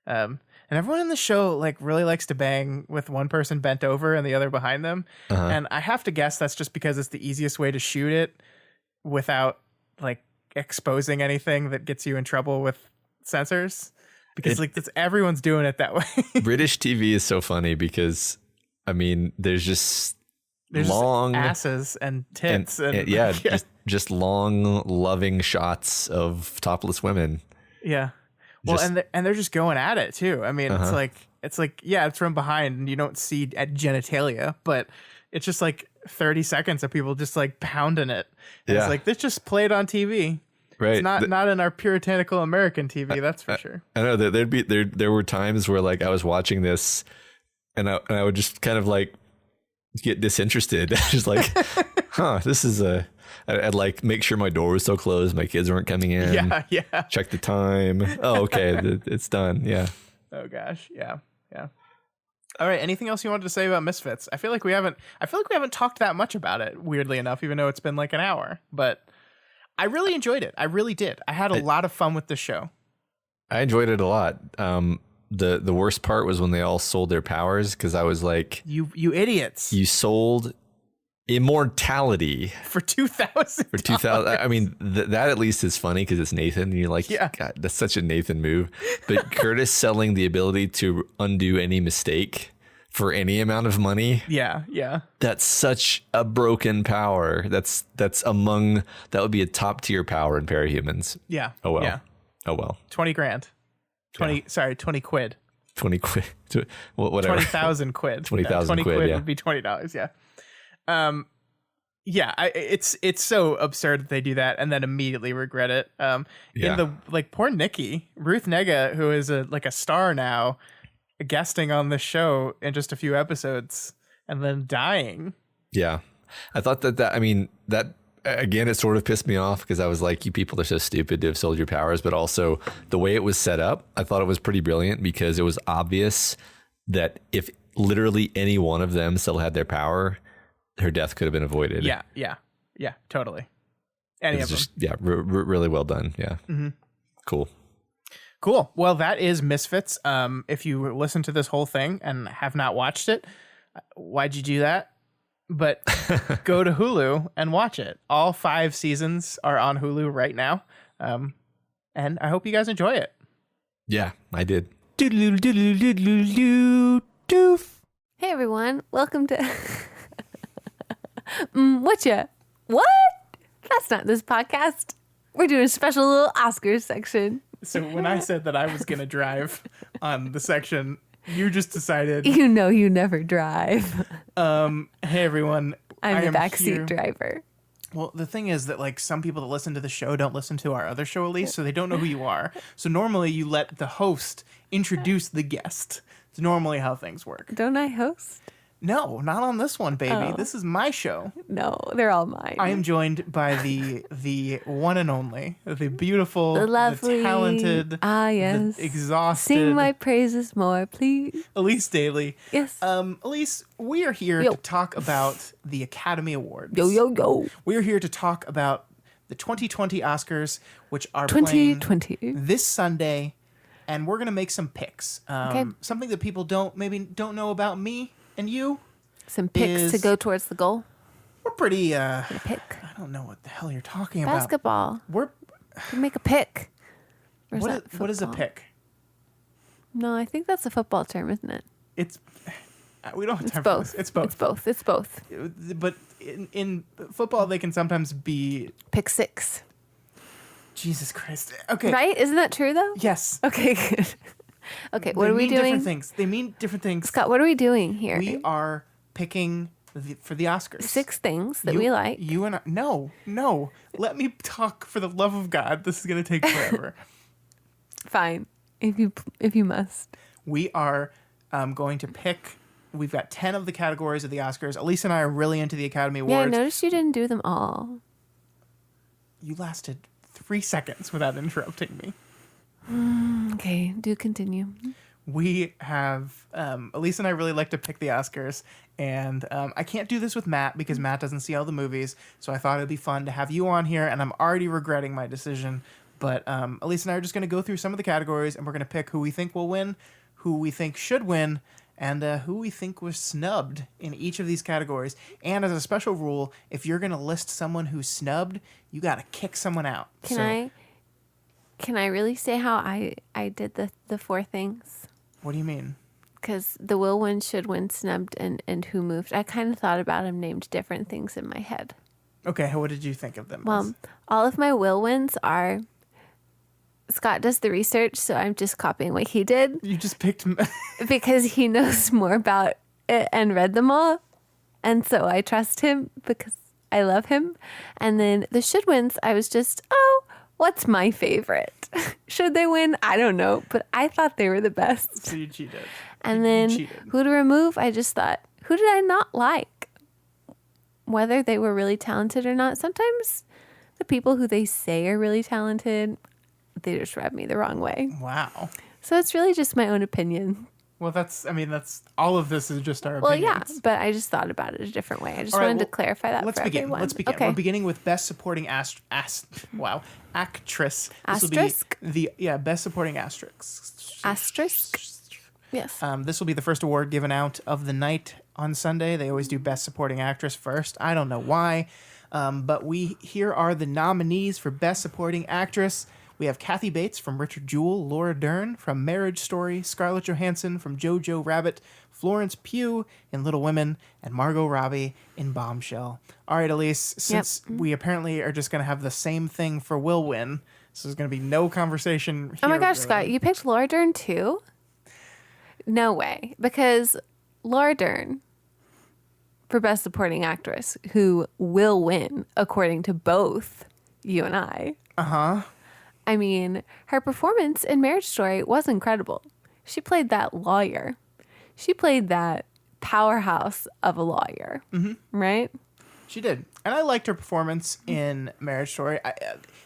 And everyone in the show like really likes to bang with one person bent over and the other behind them. Uh-huh. And I have to guess that's just because it's the easiest way to shoot it without like exposing anything that gets you in trouble with censors. Because everyone's doing it that way. British TV is so funny because, I mean, there's just long asses and tits and just long loving shots of topless women. Yeah. Well, and they're just going at it too. I mean, it's like it's from behind and you don't see genitalia, but it's just like 30 seconds of people just like pounding it. And it's like, this just played on TV. Right. It's not in our puritanical American TV, that's for sure. I know that there were times where like I was watching this and I would just kind of like get disinterested. Just like, this is I'd like make sure my door was still closed, my kids weren't coming in. Yeah. Check the time. Oh, okay, it's done. Yeah. Oh gosh, yeah. All right. Anything else you wanted to say about Misfits? I feel like we haven't talked that much about it. Weirdly enough, even though it's been like an hour, but I really enjoyed it. I really did. I had a lot of fun with the show. I enjoyed it a lot. The worst part was when they all sold their powers, because I was like, you idiots! You sold immortality for $2,000. For $2,000. I mean, that at least is funny because it's Nathan. And you're like, God, that's such a Nathan move. But Curtis selling the ability to undo any mistake for any amount of money. Yeah. That's such a broken power. That would be a top tier power in Parahumans. Yeah. Oh well. Yeah. Oh well. 20 grand. 20 quid. 20 quid. Whatever. 20,000 quid. 20,000 20 quid. would be $20. Yeah. It's so absurd that they do that and then immediately regret it. In the like poor Nikki, Ruth Negga, who is a star now, guesting on the show in just a few episodes and then dying. Yeah. I thought that again, it sort of pissed me off because I was like, you people are so stupid to have sold your powers, but also the way it was set up, I thought it was pretty brilliant because it was obvious that if literally any one of them still had their power, her death could have been avoided. Yeah, totally. Any of them. Yeah, really well done. Yeah. Mm-hmm. Cool. Well, that is Misfits. If you listen to this whole thing and have not watched it, why'd you do that? But go to Hulu and watch it. All 5 seasons are on Hulu right now. And I hope you guys enjoy it. Yeah, I did. Hey everyone, welcome to Whatcha? What? That's not this podcast. We're doing a special little Oscars section. So when I said that I was going to drive on the section, you just decided. You know you never drive. Hey, everyone. I'm the am backseat driver. Well, the thing is that like some people that listen to the show don't listen to our other show, Elyse, so they don't know who you are. So normally you let the host introduce the guest. It's normally how things work. Don't I host? No, not on this one, baby. Oh. This is my show. No, they're all mine. I am joined by the one and only, the beautiful, the lovely, the talented, yes. the exhausted. Sing my praises more, please. Elyse Daly. Yes. Elyse, we are here to talk about the Academy Awards. Yo. We are here to talk about the 2020 Oscars, which are 2020 playing this Sunday, and we're gonna make some picks. Okay. Something that people don't know about me and you. Some picks to go towards the goal. We're pretty. Pick. I don't know what the hell you're talking about. Basketball. We're. You make a pick. Or What is a pick? No, I think that's a football term, isn't it? It's. We don't have It's time both. for this. It's both. It's both. But in football, they can sometimes be. Pick six. Jesus Christ. Okay. Right? Isn't that true, though? Yes. Okay, good. Okay, what They are we mean doing? Different things. They mean different things. Scott, what are we doing here? We are picking for the Oscars. 6 things that we like. You and I. No. Let me talk, for the love of God. This is going to take forever. Fine, if you must. We are going to pick. We've got 10 of the categories of the Oscars. Elyse and I are really into the Academy Awards. Yeah, I noticed you didn't do them all. You lasted 3 seconds without interrupting me. Okay, do continue. We have Elyse and I really like to pick the Oscars, and I can't do this with Matt because Matt doesn't see all the movies. So I thought it'd be fun to have you on here, and I'm already regretting my decision. But Elyse and I are just going to go through some of the categories, and we're going to pick who we think will win, who we think should win, and who we think was snubbed in each of these categories. And as a special rule, if you're going to list someone who's snubbed, you got to kick someone out. Can I really say how I did the 4 things? What do you mean? Because the will win, should win, snubbed, and who moved. I kind of thought about them, named different things in my head. Okay, what did you think of them? Well, all of my will wins are Scott does the research, so I'm just copying what he did. You just picked because he knows more about it and read them all. And so I trust him because I love him. And then the should wins, I was just, what's my favorite? Should they win? I don't know, but I thought they were the best. So you cheated. And then who to remove, I just thought, who did I not like? Whether they were really talented or not. Sometimes the people who they say are really talented, they just rub me the wrong way. Wow. So it's really just my own opinion. Well, that's all of this is just our opinions. Well, yeah, but I just thought about it a different way. I just wanted to clarify that let's for begin. everyone. Let's begin. Okay. We're beginning with Best Supporting Actress. This will be Best Supporting Asterisk. Asterisk? Yes. This will be the first award given out of the night on Sunday. They always do Best Supporting Actress first. I don't know why. But here are the nominees for Best Supporting Actress. We have Kathy Bates from Richard Jewell, Laura Dern from Marriage Story, Scarlett Johansson from Jojo Rabbit, Florence Pugh in Little Women, and Margot Robbie in Bombshell. All right, Elyse, since we apparently are just going to have the same thing for Will Win, so there's going to be no conversation here. Oh my gosh, really. Scott, you picked Laura Dern too? No way, because Laura Dern for Best Supporting Actress, who will win according to both you and I. Uh-huh. I mean, her performance in Marriage Story was incredible. She played that lawyer. She played that powerhouse of a lawyer, right? She did. And I liked her performance in Marriage Story.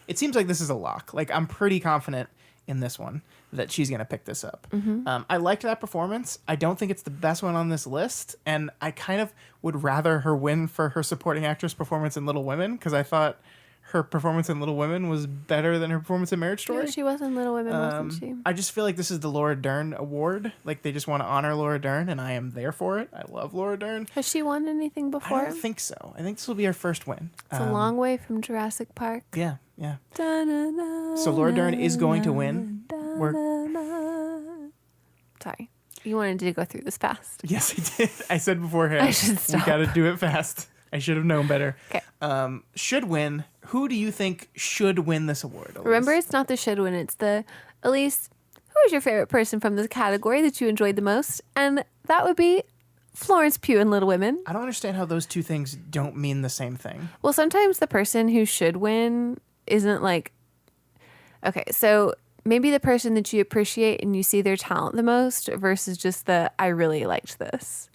It seems like this is a lock. Like, I'm pretty confident in this one that she's going to pick this up. I liked that performance. I don't think it's the best one on this list. And I kind of would rather her win for her supporting actress performance in Little Women, because I thought her performance in Little Women was better than her performance in Marriage Story. Yeah, she was in Little Women, wasn't she? I just feel like this is the Laura Dern award. Like, they just want to honor Laura Dern, and I am there for it. I love Laura Dern. Has she won anything before? I don't think so. I think this will be her first win. It's a long way from Jurassic Park. Yeah. So Laura Dern is going to win. Sorry. You wanted to go through this fast. Yes, I did. I said beforehand, I should stop. We got to do it fast. I should have known better. Okay. Should win. Who do you think should win this award? Elyse? Remember, it's not the should win. It's the Elyse. Who is your favorite person from this category that you enjoyed the most? And that would be Florence Pugh in Little Women. I don't understand how those two things don't mean the same thing. Well, sometimes the person who should win isn't like, okay, so maybe the person that you appreciate and you see their talent the most versus just the, I really liked this.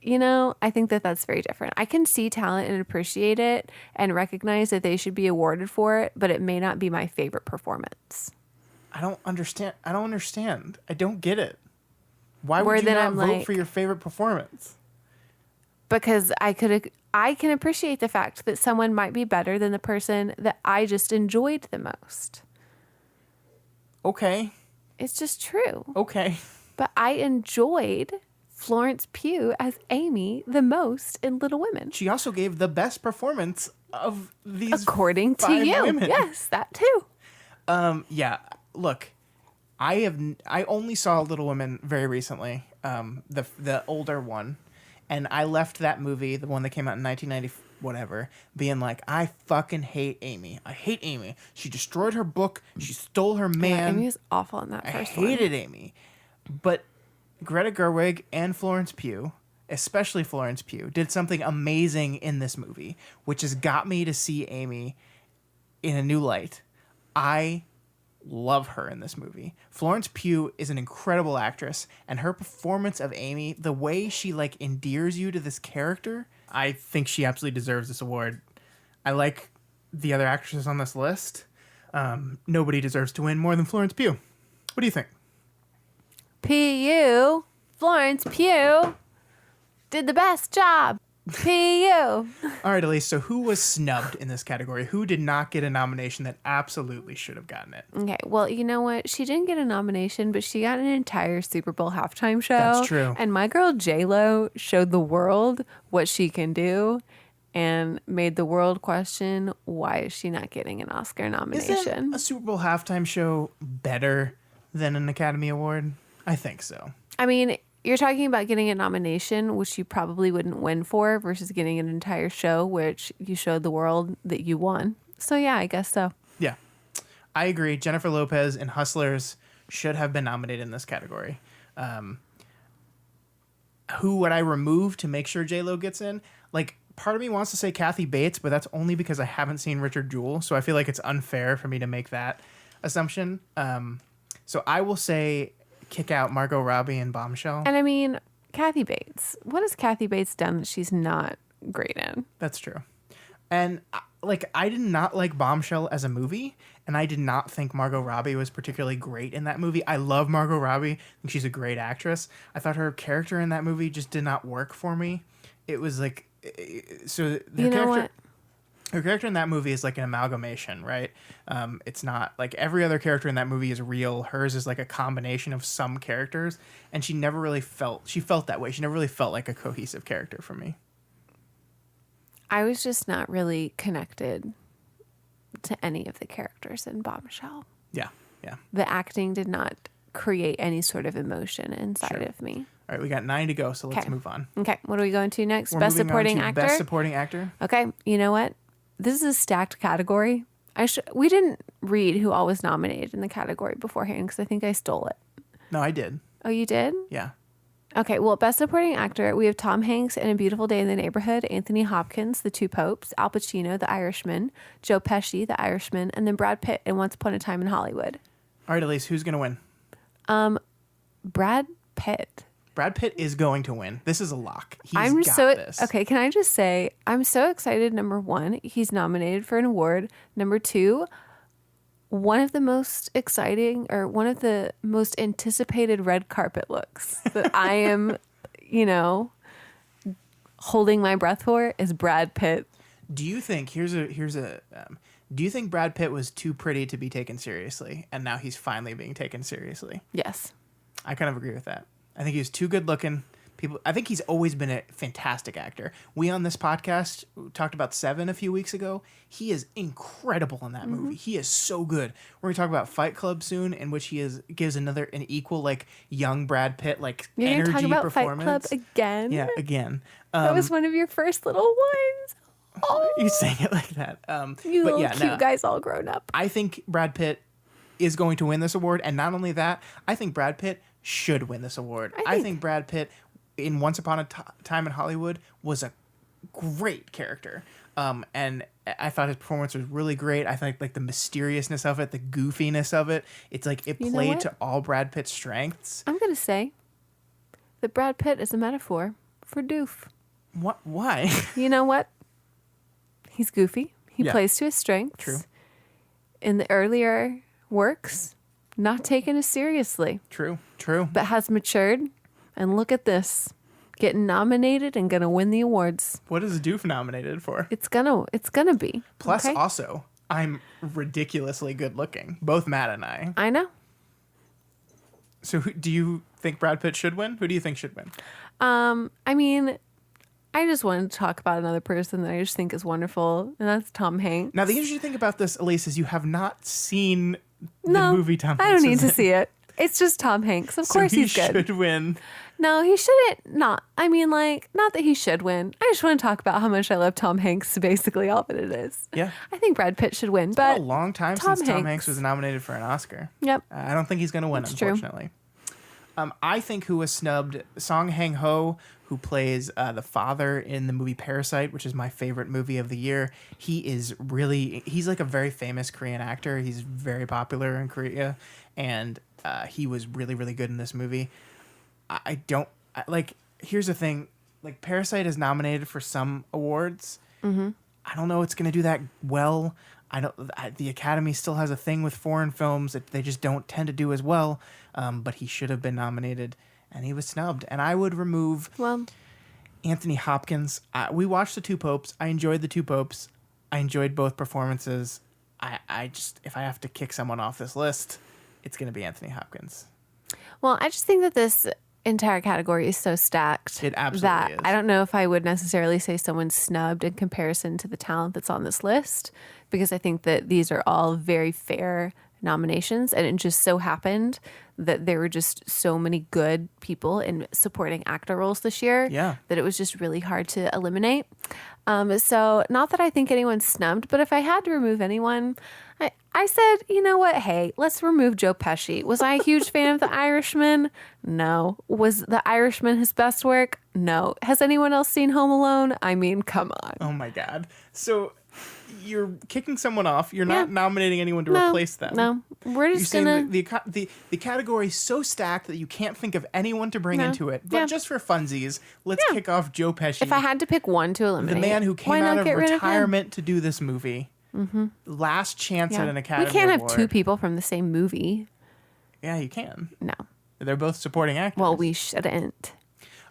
You know, I think that that's very different. I can see talent and appreciate it and recognize that they should be awarded for it, but it may not be my favorite performance. I don't understand. I don't get it. Why Where would you then not I'm vote like- for your favorite performance? Because I can appreciate the fact that someone might be better than the person that I just enjoyed the most. Okay. It's just true. Okay. But I enjoyed Florence Pugh as Amy the most in Little Women. She also gave the best performance of these According to 5 you. women. Yes, that too. Yeah. Look, I only saw Little Women very recently, the older one, and I left that movie, the one that came out in 1990, whatever, being like, I fucking hate Amy. I hate Amy. She destroyed her book. She stole her man. Amy was awful in that I first one. hated Amy. But Greta Gerwig and Florence Pugh, especially Florence Pugh, did something amazing in this movie, which has got me to see Amy in a new light. I love her in this movie. Florence Pugh is an incredible actress, and her performance of Amy, the way she like endears you to this character, I think she absolutely deserves this award. I like the other actresses on this list. Nobody deserves to win more than Florence Pugh. What do you think? P.U. Florence Pugh did the best job. P.U. All right, Elyse, so who was snubbed in this category? Who did not get a nomination that absolutely should have gotten it? Okay, well, you know what? She didn't get a nomination, but she got an entire Super Bowl halftime show. That's true. And my girl J-Lo showed the world what she can do and made the world question, why is she not getting an Oscar nomination? Isn't a Super Bowl halftime show better than an Academy Award? I think so. I mean, you're talking about getting a nomination, which you probably wouldn't win for, versus getting an entire show, which you showed the world that you won. So, yeah, I guess so. Yeah, I agree. Jennifer Lopez and Hustlers should have been nominated in this category. Who would I remove to make sure J-Lo gets in? Like, part of me wants to say Kathy Bates, but that's only because I haven't seen Richard Jewell, so I feel like it's unfair for me to make that assumption. So I will say kick out Margot Robbie and Bombshell. And I mean, Kathy Bates. What has Kathy Bates done that she's not great in? That's true. And I did not like Bombshell as a movie, and I did not think Margot Robbie was particularly great in that movie. I love Margot Robbie. I think she's a great actress. I thought her character in that movie just did not work for me. It was like, so You know what? her character in that movie is like an amalgamation, right? It's not like every other character in that movie is real. Hers is like a combination of some characters, and she never really felt that way. She never really felt like a cohesive character for me. I was just not really connected to any of the characters in Bombshell. Yeah, yeah. The acting did not create any sort of emotion inside Sure. of me. All right, we got 9 to go, so let's Okay. move on. Okay, what are we going to next? We're Best moving on supporting to actor? Best supporting actor. Okay, you know what? This is a stacked category. We didn't read who all was nominated in the category beforehand because I think I stole it. No, I did. Oh, you did? Yeah. Okay, well, Best Supporting Actor, we have Tom Hanks in A Beautiful Day in the Neighborhood, Anthony Hopkins, The Two Popes, Al Pacino, The Irishman, Joe Pesci, The Irishman, and then Brad Pitt in Once Upon a Time in Hollywood. All right, Elyse, who's going to win? Brad Pitt. Brad Pitt is going to win. This is a lock. He's I'm got so this. okay. Can I just say I'm so excited? Number one, he's nominated for an award. Number two, one of the most exciting or one of the most anticipated red carpet looks that I am, holding my breath for is Brad Pitt. Do you think do you think Brad Pitt was too pretty to be taken seriously, and now he's finally being taken seriously? Yes. I kind of agree with that. I think he was too good looking, I think he's always been a fantastic actor. We on this podcast talked about Seven a few weeks ago. He is incredible in that movie. He is so good. We're gonna talk about Fight Club soon, in which gives an equal like young Brad Pitt like You're energy gonna talk about performance. Fight Club again? Yeah, again. That was one of your first little ones. Oh, You saying it like that. you but little yeah, cute no, guys all grown up. I think Brad Pitt is going to win this award, and not only that, I think Brad Pitt should win this award. I think Brad Pitt in Once Upon a Time in Hollywood was a great character. And I thought his performance was really great. I think like the mysteriousness of it, the goofiness of it, it's like it played to all Brad Pitt's strengths. I'm going to say that Brad Pitt is a metaphor for Doof. What? Why? You know what? He's goofy. He plays to his strengths. True. In the earlier works, not taken as seriously, True. but has matured. And look at this. Getting nominated and gonna win the awards. What is Doof nominated for? It's gonna be. Plus, okay? also, I'm ridiculously good looking. Both Matt and I. I know. So, do you think Brad Pitt should win? Who do you think should win? I mean, I just wanted to talk about another person that I just think is wonderful, and that's Tom Hanks. Now, the interesting thing about this, Elyse, is you have not seen the movie Tom Hanks. I don't need is to in. see it. It's just Tom Hanks. Of course he he's good. should win. No, he shouldn't. Not. I mean, like, not that he should win. I just want to talk about how much I love Tom Hanks. Basically, all that it is. Yeah. I think Brad Pitt should win, It's but been a long time since Tom Hanks was nominated for an Oscar. Yep. I don't think he's going to win, It's true. unfortunately. I think who was snubbed, Song Hang-ho, who plays the father in the movie Parasite, which is my favorite movie of the year. He's like a very famous Korean actor. He's very popular in Korea, and he was really, really good in this movie. Here's the thing, like Parasite is nominated for some awards. Mm-hmm. I don't know it's going to do that well. The Academy still has a thing with foreign films that they just don't tend to do as well. But he should have been nominated, and he was snubbed. And I would remove Anthony Hopkins. We watched The Two Popes. I enjoyed The Two Popes. I enjoyed both performances. I just, if I have to kick someone off this list, it's going to be Anthony Hopkins. Well, I just think that this entire category is so stacked. It absolutely that is. I don't know if I would necessarily say someone's snubbed in comparison to the talent that's on this list, because I think that these are all very fair nominations, and it just so happened that there were just so many good people in supporting actor roles this year that it was just really hard to eliminate. So not that I think anyone's snubbed, but if I had to remove anyone, I said, you know what? Hey, let's remove Joe Pesci. Was I a huge fan of The Irishman? No. Was The Irishman his best work? No. Has anyone else seen Home Alone? I mean, come on. Oh my God. So you're kicking someone off. You're not nominating anyone to replace them. No. We're just You're gonna... saying the category is so stacked that you can't think of anyone to bring into it. But just for funsies, let's kick off Joe Pesci. If I had to pick one to eliminate, the man who came why out not of get rid of him? retirement to do this movie. Mm-hmm. Last chance at an Academy We can't Award. have two people from the same movie. Yeah, you can. No. They're both supporting actors. Well, we shouldn't.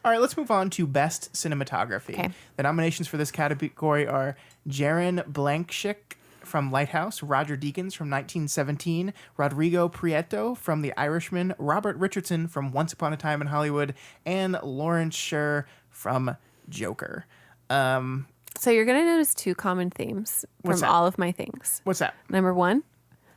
All right, let's move on to Best Cinematography. Okay. The nominations for this category are Jaron Blankshick from Lighthouse, Roger Deakins from 1917, Rodrigo Prieto from The Irishman, Robert Richardson from Once Upon a Time in Hollywood, and Lawrence Sher from Joker. So you're going to notice two common themes What's from that? all of my things. What's that? Number one,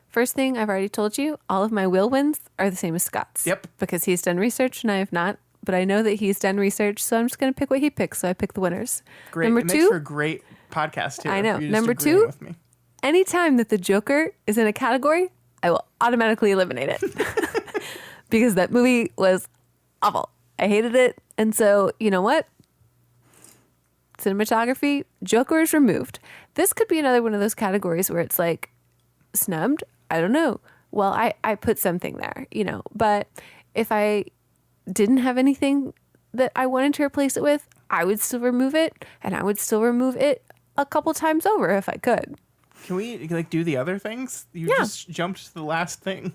first thing I've already told you, all of my Will wins are the same as Scott's. Yep. Because he's done research and I have not. But I know that he's done research, so I'm just going to pick what he picks. So I pick the winners. Great. Number it two, makes for a great podcast, too. I know. You're just Number agreeing two, with me. anytime that the Joker is in a category, I will automatically eliminate it. Because that movie was awful. I hated it. And so, you know what? Cinematography, Joker is removed. This could be another one of those categories where it's like snubbed. I don't know. Well, I put something there, you know. But if I didn't have anything that I wanted to replace it with, I would still remove it. And I would still remove it a couple times over if I could. Can we do the other things? You just jumped to the last thing.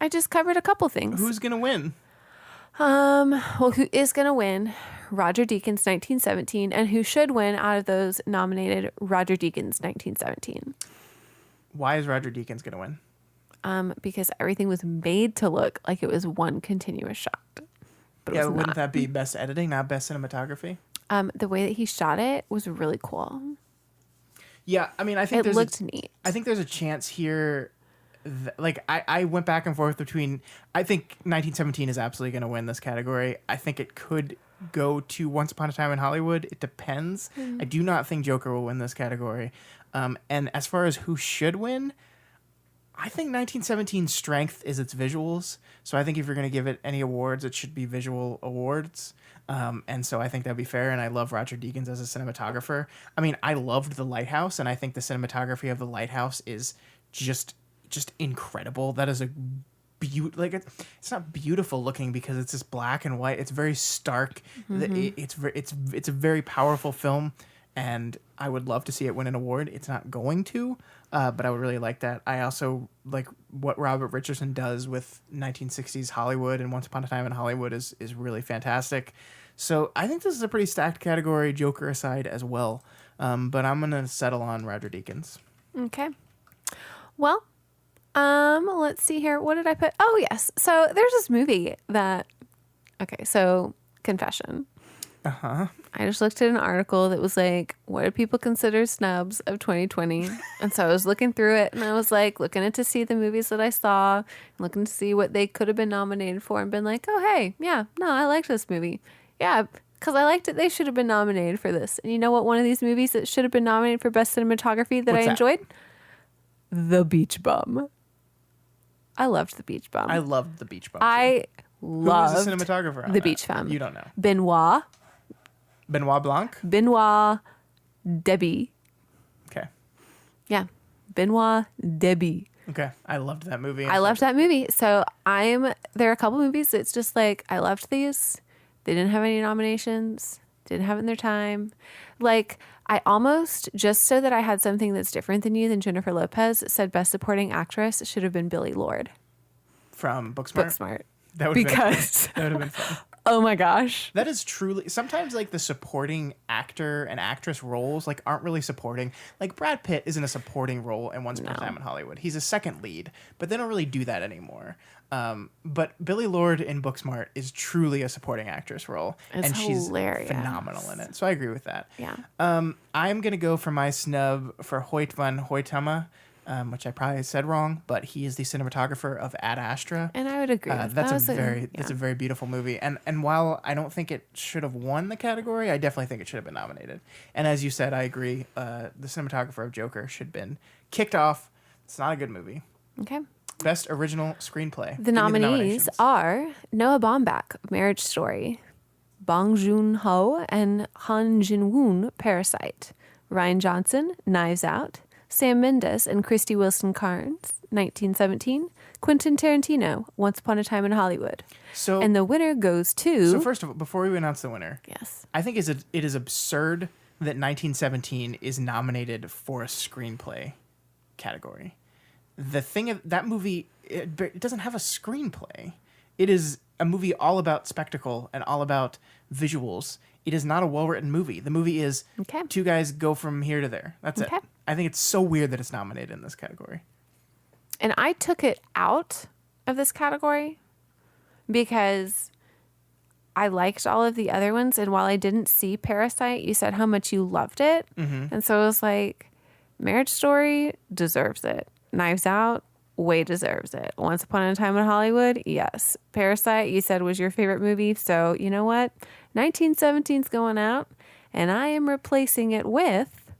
I just covered a couple things. Who's going to win? Well, who is going to win? Roger Deakins, 1917. And who should win out of those nominated? Roger Deakins, 1917. Why is Roger Deakins going to win? Because everything was made to look like it was one continuous shot. but it Yeah, was wouldn't not. that be best editing, not best cinematography? The way that he shot it was really cool. Yeah, I mean, I think It there's looked neat. I think there's a chance here. Like I went back and forth between. I think 1917 is absolutely going to win this category. I think it could go to Once Upon a Time in Hollywood. It depends. I do not think Joker will win this category. And as far as who should win, I think 1917's strength is its visuals. So I think if you're going to give it any awards, it should be visual awards. And so I think that'd be fair. And I love Roger Deakins as a cinematographer. I mean, I loved The Lighthouse, and I think the cinematography of The Lighthouse is just incredible. That is a it's not beautiful looking because it's just black and white. It's very stark. It's a very powerful film, and I would love to see it win an award. It's not going to, but I would really like that. I also like what Robert Richardson does with 1960s Hollywood and Once Upon a Time in Hollywood is really fantastic. So I think this is a pretty stacked category, Joker aside as well. But I'm gonna settle on Roger Deakins. Okay. Well, let's see here. What did I put? Oh, yes. So there's this movie that, okay, so confession. I just looked at an article that was like, what do people consider snubs of 2020? And so I was looking through it, and I was like, looking to see the movies that I saw, looking to see what they could have been nominated for, and been like, oh, hey, yeah, no, I liked this movie. Yeah, because I liked it. They should have been nominated for this. And you know what? One of these movies that should have been nominated for Best Cinematography that What's I that? enjoyed? The Beach Bum. I loved The Beach Bum. I loved The Beach Bum. I Who loved was the cinematographer on The that? Beach Bum. You don't know. Benoit Benoit Debby. Okay. Yeah. Benoit Debby. Okay. I loved that movie. I loved that movie. So there are a couple movies that's just like, I loved these. They didn't have any nominations. Didn't have it in their time. Like, I almost, just so that I had something that's different than you, than Jennifer Lopez, said Best Supporting Actress should have been Billie Lourd. From Booksmart. Booksmart. That would have Because, been, that would have been fun. oh my gosh. That is truly sometimes like the supporting actor and actress roles like aren't really supporting. Like Brad Pitt isn't a supporting role in Once Upon a Time in Hollywood. He's a second lead, but they don't really do that anymore. But Billie Lourd in Booksmart is truly a supporting actress role, It's and she's hilarious. phenomenal in it. So I agree with that. Yeah. I'm gonna go for my snub for Hoyt van Hoytema, which I probably said wrong, but he is the cinematographer of Ad Astra. And I would agree. That's a very beautiful movie. And while I don't think it should have won the category, I definitely think it should have been nominated. And as you said, I agree. The cinematographer of Joker should have been kicked off. It's not a good movie. Okay. Best original screenplay. The Give me nominees nominations. are Noah Baumbach, Marriage Story, Bong Joon-ho and Han Jin-woon, Parasite, Ryan Johnson, Knives Out, Sam Mendes and Christy Wilson Cairns, 1917, Quentin Tarantino, Once Upon a Time in Hollywood. So And the winner goes to... So first of all, before we announce the winner, Yes. I think it is absurd that 1917 is nominated for a screenplay category. The thing of that movie, it doesn't have a screenplay. It is a movie all about spectacle and all about visuals. It is not a well-written movie. The movie is Okay. two guys go from here to there. That's Okay. it. I think it's so weird that it's nominated in this category. And I took it out of this category because I liked all of the other ones. And while I didn't see Parasite, you said how much you loved it. And so it was like, Marriage Story deserves it. Knives Out way deserves it. Once Upon a Time in Hollywood, yes. Parasite, you said was your favorite movie. So you know what? 1917's going out, and I am replacing it with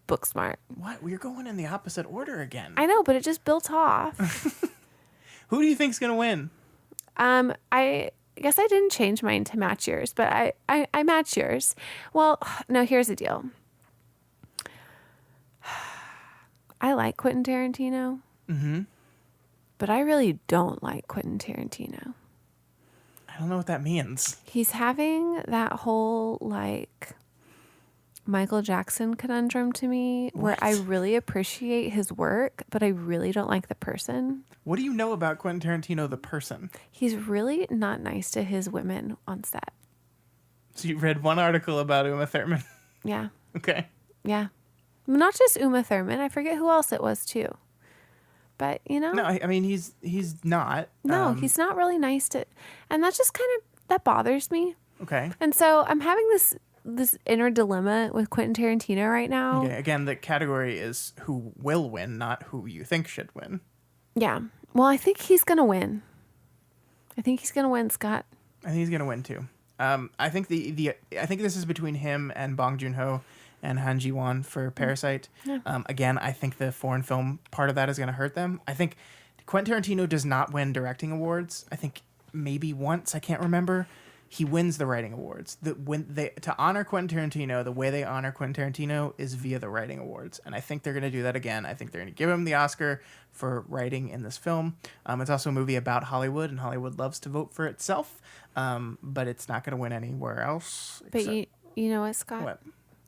Booksmart. What? We're going in the opposite order again. I know, but it just built off. Who do you think's going to win? I guess I didn't change mine to match yours, but I match yours. Well, no, here's the deal. I like Quentin Tarantino. But I really don't like Quentin Tarantino. I don't know what that means. He's having that whole, like, Michael Jackson conundrum to me where I really appreciate his work, but I really don't like the person. What do you know about Quentin Tarantino, the person? He's really not nice to his women on set. So you read one article about Uma Thurman. Yeah. Okay. Yeah. Not just Uma Thurman. I forget who else it was, too. But, you know. No, I mean, he's not. No, he's not really nice to... And that's just kind of... that bothers me. Okay. And so I'm having this inner dilemma with Quentin Tarantino right now. Okay. Again, the category is who will win, not who you think should win. Yeah. Well, I think he's going to win. I think he's going to win, Scott. I think he's gonna win too. I think I think this is between him and Bong Joon-ho and Han Ji-won for Parasite. Yeah. Again, I think the foreign film part of that is gonna hurt them. I think Quentin Tarantino does not win directing awards. I think maybe once, I can't remember. He wins the writing awards. To honor Quentin Tarantino, the way they honor Quentin Tarantino is via the writing awards, and I think they're going to do that again. I think they're going to give him the Oscar for writing in this film. It's also a movie about Hollywood, and Hollywood loves to vote for itself, but it's not going to win anywhere else. But you know what, Scott? What?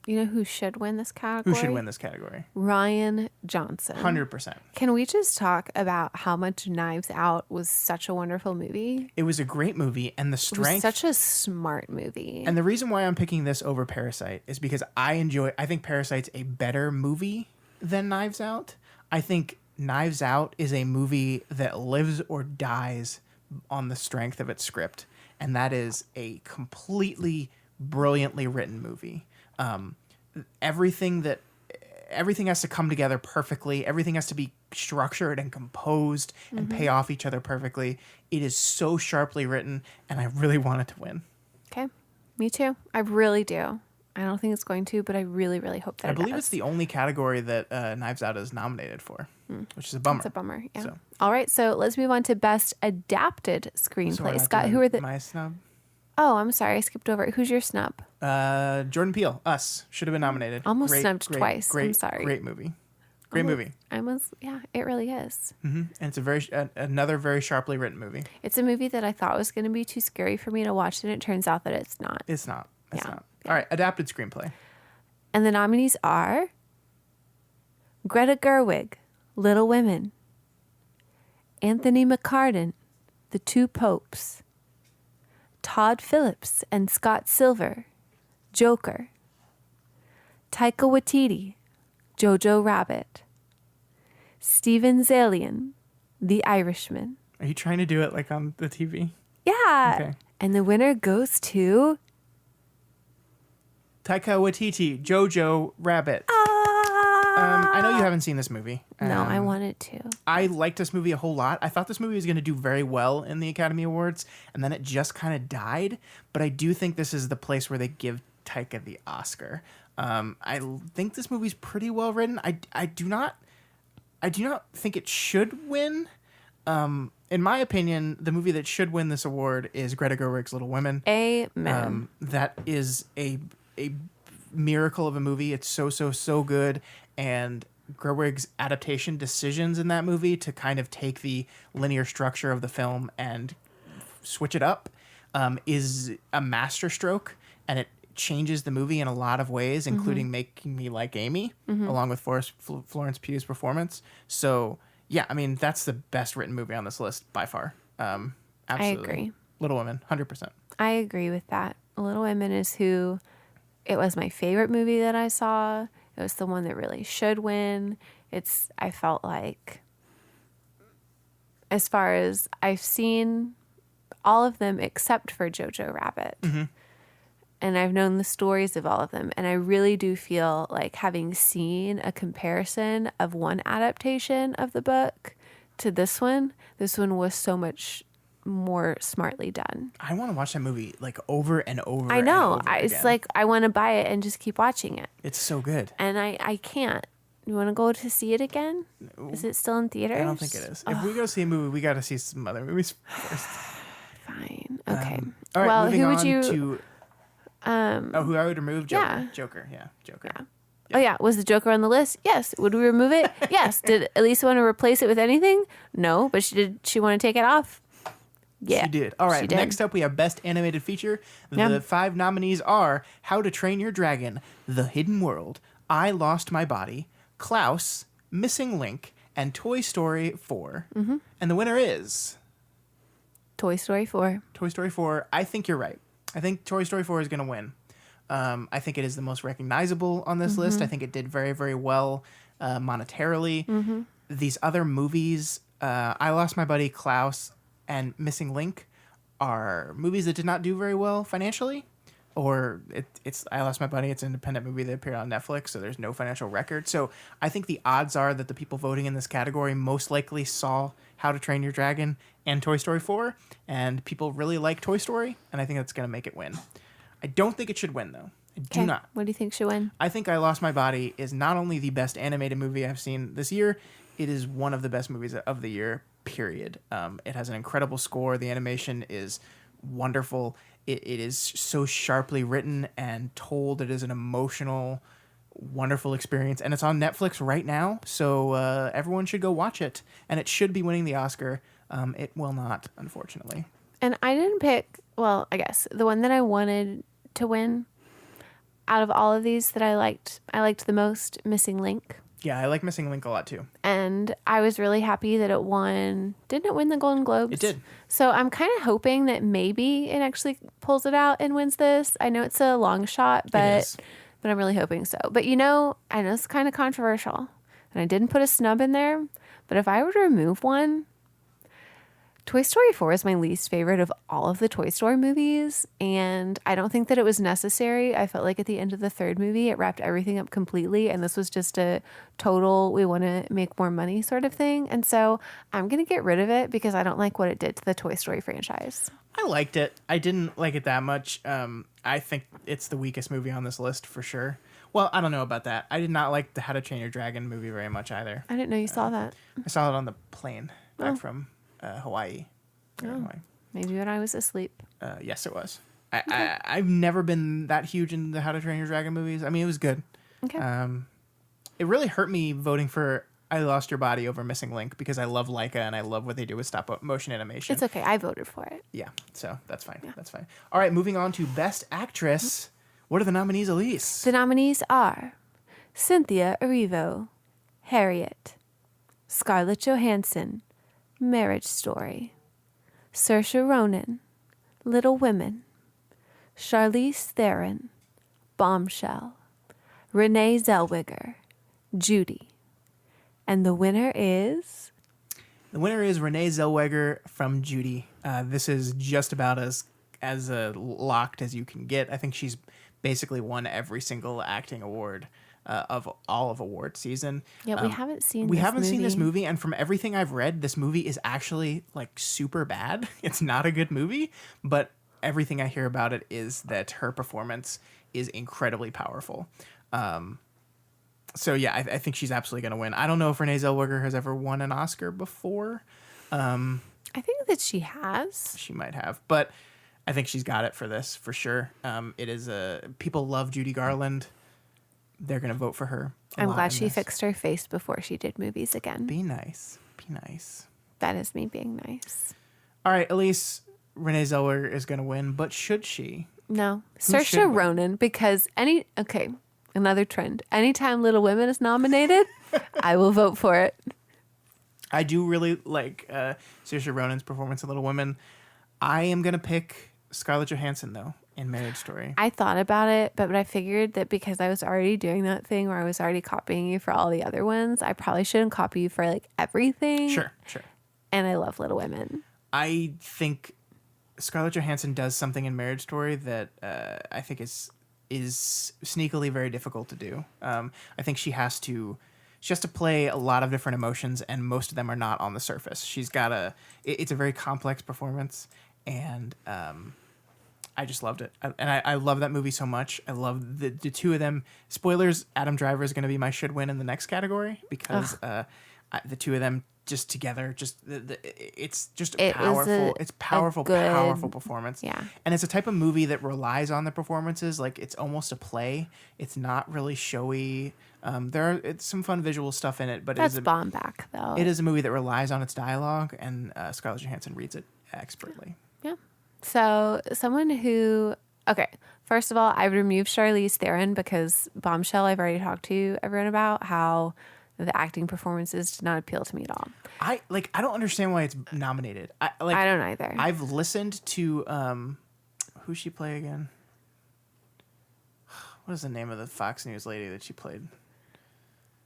You know who should win this category? Who should win this category? Ryan Johnson. 100%. Can we just talk about how much Knives Out was such a wonderful movie? It was a great movie, and the It strength. was such a smart movie. And the reason why I'm picking this over Parasite is because I think Parasite's a better movie than Knives Out. I think Knives Out is a movie that lives or dies on the strength of its script. And that is a completely brilliantly written movie. Everything has to come together perfectly. Everything has to be structured and composed and pay off each other perfectly. It is so sharply written, and I really want it to win. Okay. Me too. I really do. I don't think it's going to, but I really, really hope that I it believe does. it's the only category that Knives Out is nominated for, which is a bummer. It's a bummer. Yeah. So. All right. So let's move on to Best Adapted So Screenplay. we're not Scott, doing who are the... my snub? Oh, I'm sorry. I skipped over it. Who's your snub? Jordan Peele, Us, should have been nominated. Almost snubbed twice. I'm sorry. Great movie. Great movie. Yeah, it really is. And it's another very sharply written movie. It's a movie that I thought was going to be too scary for me to watch, and it turns out that it's not. It's not. It's Yeah. not. All right, adapted screenplay. And the nominees are Greta Gerwig, Little Women, Anthony McCartan, The Two Popes, Todd Phillips and Scott Silver, Joker, Taika Waititi, Jojo Rabbit, Steven Zaillian, The Irishman. Are you trying to do it like on the TV? Yeah. Okay. And the winner goes to... Taika Waititi, Jojo Rabbit. I know you haven't seen this movie. No, I wanted to. I liked this movie a whole lot. I thought this movie was going to do very well in the Academy Awards, and then it just kind of died. But I do think this is the place where they give Taika the Oscar. I think this movie's pretty well written. I do not think it should win. In my opinion, the movie that should win this award is Greta Gerwig's Little Women. Amen. That is a miracle of a movie. It's so good, and Gerwig's adaptation decisions in that movie to kind of take the linear structure of the film and switch it up is a masterstroke, and it changes the movie in a lot of ways, including making me like Amy, along with Florence Pugh's performance. So yeah, I mean, that's the best written movie on this list by far. Absolutely. I agree. Little Women, 100%. I agree with that. Little Women is who... It was my favorite movie that I saw. It was the one that really should win. I felt like, as far as I've seen all of them except for Jojo Rabbit. And I've known the stories of all of them. And I really do feel like, having seen a comparison of one adaptation of the book to this one was so much more smartly done. I want to watch that movie like over and over. I know. And over It's again. like I want to buy it and just keep watching it. It's so good. And I can't. You want to go to see it again? Is it still in theaters? I don't think it is. If we go see a movie, we got to see some other movies first. Fine. Okay. All right, well, moving who would on you? to who I would remove? Joker. Joker. Yeah, Joker. Yeah. Oh yeah, was the Joker on the list? Yes. Would we remove it? Yes. Did Elyse want to replace it with anything? No, but she want to take it off? Yeah, She did. All right, she did. next up we have Best Animated Feature. The Yeah. 5 nominees are How to Train Your Dragon, The Hidden World, I Lost My Body, Klaus, Missing Link, and Toy Story 4. And the winner is... Toy Story 4. Toy Story 4. I think you're right. I think Toy Story 4 is going to win. I think it is the most recognizable on this list. I think it did very, very well monetarily. These other movies, I Lost My Buddy, Klaus, and Missing Link, are movies that did not do very well financially, or it's I Lost My Bunny. It's an independent movie that appeared on Netflix, so there's no financial record. So I think the odds are that the people voting in this category most likely saw How to Train Your Dragon and Toy Story 4, and people really like Toy Story, and I think that's going to make it win. I don't think it should win, though. I do not. What do you think should win? I think I Lost My Body is not only the best animated movie I've seen this year, it is one of the best movies of the year, period. It has an incredible score. The animation is wonderful. It is so sharply written and told. It is an emotional, wonderful experience. And it's on Netflix right now, so everyone should go watch it. And it should be winning the Oscar. It will not, unfortunately. And I didn't pick, well, I guess, the one that I wanted to win out of all of these that I liked the most, Missing Link. Yeah, I like Missing Link a lot, too. And I was really happy that it won. Didn't it win the Golden Globes? It did. So I'm kind of hoping that maybe it actually pulls it out and wins this. I know it's a long shot, but I'm really hoping so. But I know it's kind of controversial, and I didn't put a snub in there. But if I were to remove one, Toy Story 4 is my least favorite of all of the Toy Story movies, and I don't think that it was necessary. I felt like at the end of the third movie, it wrapped everything up completely, and this was just a total, we want to make more money sort of thing. And so I'm going to get rid of it because I don't like what it did to the Toy Story franchise. I liked it. I didn't like it that much. I think it's the weakest movie on this list for sure. Well, I don't know about that. I did not like the How to Train Your Dragon movie very much either. I didn't know you saw that. I saw it on the plane back from Hawaii. Hawaii. Maybe when I was asleep. Yes, it was. I've never been that huge into the How to Train Your Dragon movies. I mean, it was good. Okay. It really hurt me voting for I Lost Your Body over Missing Link because I love Leica and I love what they do with stop motion animation. It's okay. I voted for it. Yeah, so that's fine. Yeah. That's fine. All right, moving on to Best Actress. What are the nominees, Elyse? The nominees are Cynthia Erivo, Harriet, Scarlett Johansson, Marriage Story, Saoirse Ronan, Little Women, Charlize Theron, Bombshell, Renee Zellweger, Judy. And the winner is? The winner is Renee Zellweger from Judy. This is just about as locked as you can get. I think she's basically won every single acting award of all of award season. Yeah, we haven't seen this movie, and from everything I've read, this movie is actually like super bad. It's not a good movie, but everything I hear about it is that her performance is incredibly powerful. So yeah, I think she's absolutely going to win. I don't know if Renee Zellweger has ever won an Oscar before. I think that she has. She might have, but I think she's got it for this for sure. It is people love Judy Garland. They're going to vote for her. I'm glad she fixed her face before she did movies again. Be nice. Be nice. That is me being nice. All right, Elyse, Renee Zellweger is going to win, but should she? No. Saoirse Ronan, because another trend. Anytime Little Women is nominated, I will vote for it. I do really like Saoirse Ronan's performance in Little Women. I am going to pick Scarlett Johansson, though, in Marriage Story. I thought about it, but I figured that because I was already doing that thing where I was already copying you for all the other ones, I probably shouldn't copy you for like everything. Sure. And I love Little Women. I think Scarlett Johansson does something in Marriage Story that I think is sneakily very difficult to do. I think she has to play a lot of different emotions, and most of them are not on the surface. It's a very complex performance, and I just loved it. I love that movie so much. I love the two of them. Spoilers, Adam Driver is going to be my should win in the next category because the two of them just together, it's just powerful performance. Yeah. And it's a type of movie that relies on the performances. Like, it's almost a play. It's not really showy. It's some fun visual stuff in it, but that's Baumbach, though. It is a movie that relies on its dialogue, and Scarlett Johansson reads it expertly. Yeah. So someone who, first of all, I would remove Charlize Theron because Bombshell, I've already talked to everyone about how the acting performances did not appeal to me at all. I don't understand why it's nominated. I don't either. I've listened to who's she play again? What is the name of the Fox News lady that she played?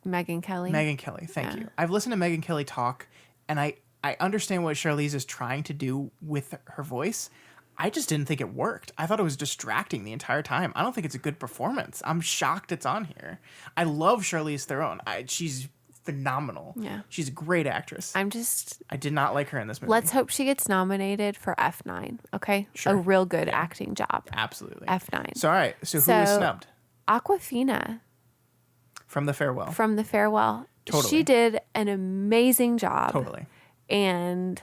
Megyn Kelly. Megyn Kelly, thank you. I've listened to Megyn Kelly talk, and I understand what Charlize is trying to do with her voice. I just didn't think it worked. I thought it was distracting the entire time. I don't think it's a good performance. I'm shocked it's on here. I love Charlize Theron. She's phenomenal. Yeah. She's a great actress. I did not like her in this movie. Let's hope she gets nominated for F9, okay? Sure. A real good acting job. Absolutely. F9. So, all right. So who was snubbed? Awkwafina. From The Farewell. From The Farewell. Totally. She did an amazing job. Totally. And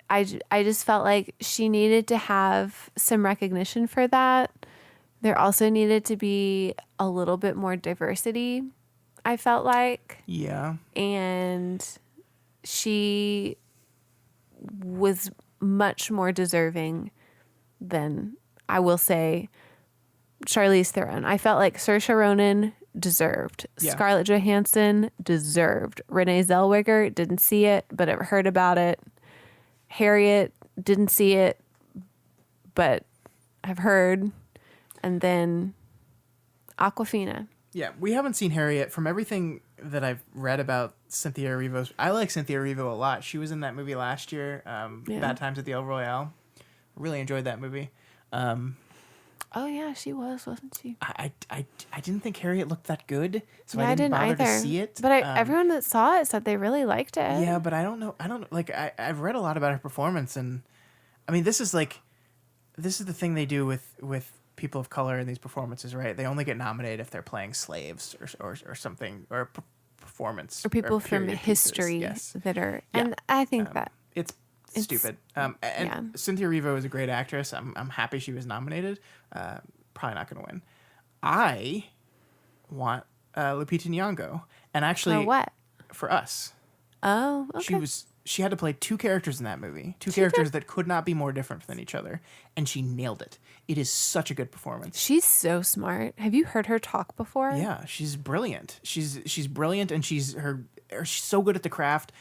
I just felt like she needed to have some recognition for that. There also needed to be a little bit more diversity, I felt like. Yeah. And she was much more deserving than, I will say, Charlize Theron. I felt like Saoirse Ronan deserved. Yeah. Scarlett Johansson deserved. Renee Zellweger didn't see it, but I've heard about it. Harriet didn't see it, but I've heard. And then Awkwafina. Yeah, we haven't seen Harriet. From everything that I've read about Cynthia Erivo, I like Cynthia Erivo a lot. She was in that movie last year, Bad Times at the El Royale. Really enjoyed that movie. Oh yeah, she wasn't she? I didn't think Harriet looked that good, so Yeah, I didn't bother either. to see it. But everyone that saw it said they really liked it. Yeah, but I don't know. Like I've read a lot about her performance, and I mean, this is the thing they do with people of color in these performances, right? They only get nominated if they're playing slaves or something, or performance, or people or from period history pieces. Yes. that are, and I think that it's stupid. And Cynthia Erivo is a great actress. I'm happy she was nominated. Probably not going to win. I want Lupita Nyong'o, and actually, for what? For Us. Oh, okay. She had to play two characters in that movie, two characters that could not be more different than each other, and she nailed it. It is such a good performance. She's so smart. Have you heard her talk before? Yeah, she's brilliant. She's brilliant, and she's so good at the craft.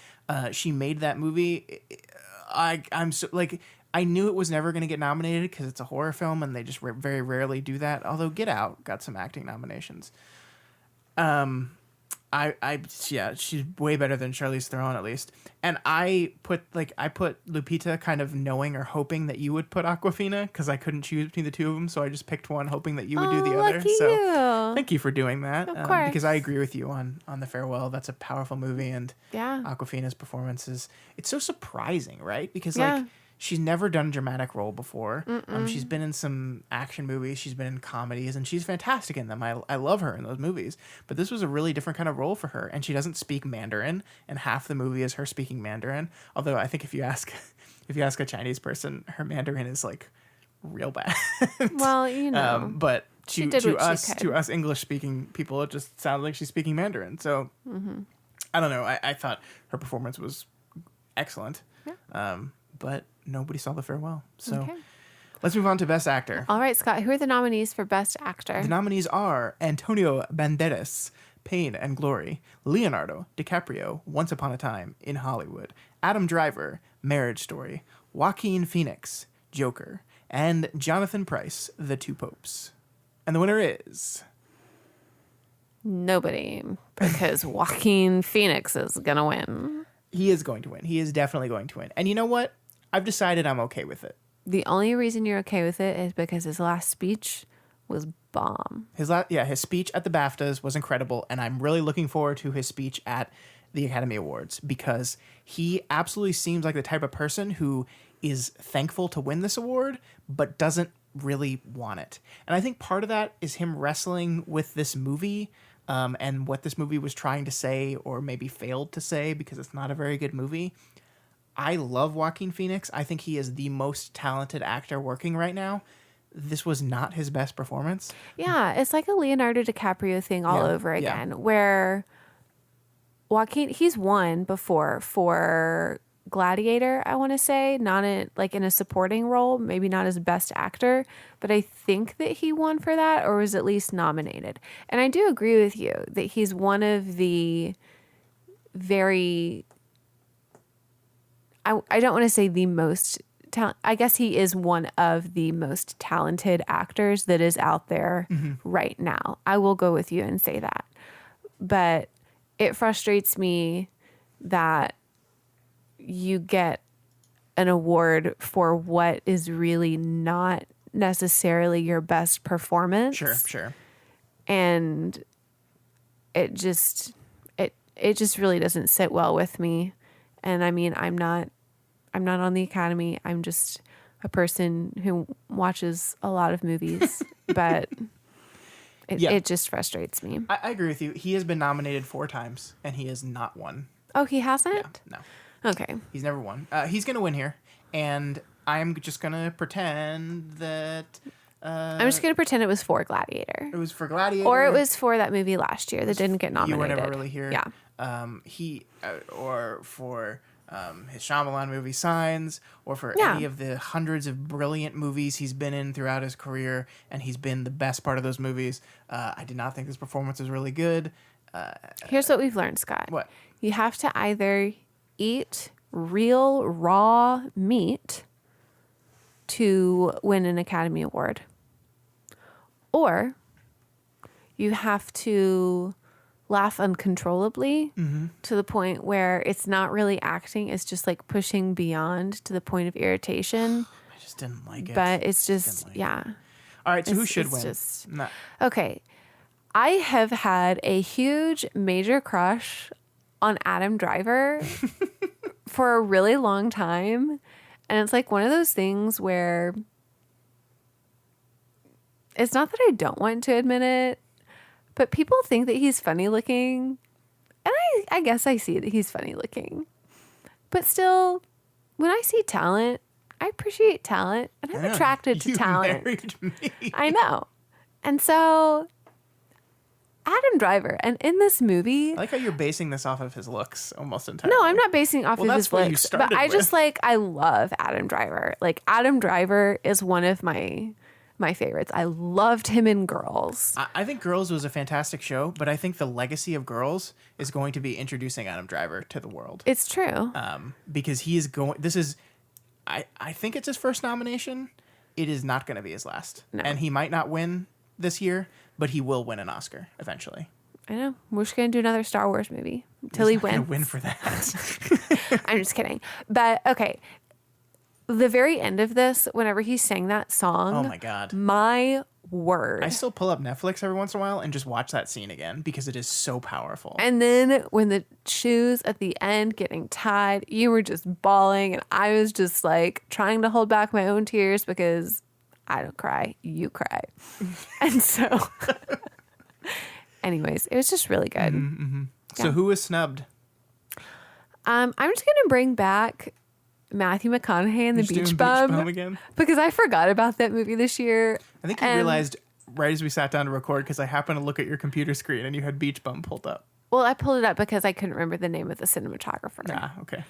She made that movie. I'm so like, I knew it was never going to get nominated because it's a horror film, and they just very rarely do that. Although Get Out got some acting nominations. She's way better than Charlize Theron, at least. And I put Lupita kind of knowing or hoping that you would put Awkwafina, because I couldn't choose between the two of them, so I just picked one hoping that you would do the other. Lucky So you. thank you for doing that. Of course. Because I agree with you on The Farewell. That's a powerful movie, and Yeah. Awkwafina's performance it's so surprising, right? Because Yeah. like, she's never done a dramatic role before. She's been in some action movies. She's been in comedies, and she's fantastic in them. I love her in those movies. But this was a really different kind of role for her, and she doesn't speak Mandarin, and half the movie is her speaking Mandarin. Although I think if you ask a Chinese person, her Mandarin is like real bad. Well, you know. But She did what she could. to us English speaking people, it just sounds like she's speaking Mandarin. So I don't know. I thought her performance was excellent. Yeah. But nobody saw The Farewell. So Okay. let's move on to Best Actor. All right, Scott, who are the nominees for Best Actor? The nominees are Antonio Banderas, Pain and Glory; Leonardo DiCaprio, Once Upon a Time in Hollywood; Adam Driver, Marriage Story; Joaquin Phoenix, Joker; and Jonathan Pryce, The Two Popes. And the winner is... Nobody, because Joaquin Phoenix is going to win. He is going to win. He is definitely going to win. And you know what? I've decided I'm okay with it. The only reason you're okay with it is because his last speech was bomb. His speech at the BAFTAs was incredible, and I'm really looking forward to his speech at the Academy Awards, because he absolutely seems like the type of person who is thankful to win this award, but doesn't really want it. And I think part of that is him wrestling with this movie, and what this movie was trying to say, or maybe failed to say, because it's not a very good movie. I love Joaquin Phoenix. I think he is the most talented actor working right now. This was not his best performance. Yeah, it's like a Leonardo DiCaprio thing all over again, where Joaquin, he's won before for Gladiator, I want to say, not in a supporting role, maybe not as best actor, but I think that he won for that, or was at least nominated. And I do agree with you that he's one of the very... I don't want to say the most I guess he is one of the most talented actors that is out there right now. I will go with you and say that. But it frustrates me that you get an award for what is really not necessarily your best performance. Sure. And it just really doesn't sit well with me. And I mean, I'm not on the Academy. I'm just a person who watches a lot of movies, but it just frustrates me. I agree with you. He has been nominated 4 times, and he has not won. Oh, he hasn't? No. Okay. He's never won. He's going to win here, and I'm just going to pretend that... I'm just going to pretend it was for Gladiator. It was for Gladiator. Or it was for that movie last year that didn't get nominated. You were never really here. Yeah. Or for his Shyamalan movie Signs, or for any of the hundreds of brilliant movies he's been in throughout his career, and he's been the best part of those movies. I did not think his performance was really good. Here's what we've learned, Scott. What? You have to either eat real raw meat to win an Academy Award, or you have to laugh uncontrollably to the point where it's not really acting, it's just like pushing beyond to the point of irritation. I just didn't like it. But it's just, All right, so who should win? No. Okay. I have had a huge major crush on Adam Driver for a really long time. And it's like one of those things where it's not that I don't want to admit it, but people think that he's funny looking. And I guess I see that he's funny looking. But still, when I see talent, I appreciate talent. And I'm attracted to talent. Married me. I know. And so, Adam Driver, and in this movie... I like how you're basing this off of his looks almost entirely. No, I'm not basing it off of his that's what you looks. But started I just with. I love Adam Driver. Like, Adam Driver is one of my favorites. I loved him in Girls. I think Girls was a fantastic show, but I think the legacy of Girls is going to be introducing Adam Driver to the world. It's true. Because he is going... This is... I think it's his first nomination. It is not going to be his last. No. And he might not win this year, but he will win an Oscar eventually. I know. We're just going to do another Star Wars movie until he He's not gonna wins. win for that. I'm just kidding. But, okay. The very end of this, whenever he sang that song... Oh, my God. My word. I still pull up Netflix every once in a while and just watch that scene again because it is so powerful. And then when the shoes at the end getting tied, you were just bawling. And I was just like trying to hold back my own tears because I don't cry. You cry. And so, anyways, it was just really good. So who was snubbed? I'm just going to bring back Matthew McConaughey and the Just doing Beach Bum again? because I forgot about that movie this year. I think you realized right as we sat down to record because I happened to look at your computer screen and you had Beach Bum pulled up. Well, I pulled it up because I couldn't remember the name of the cinematographer. Ah, okay.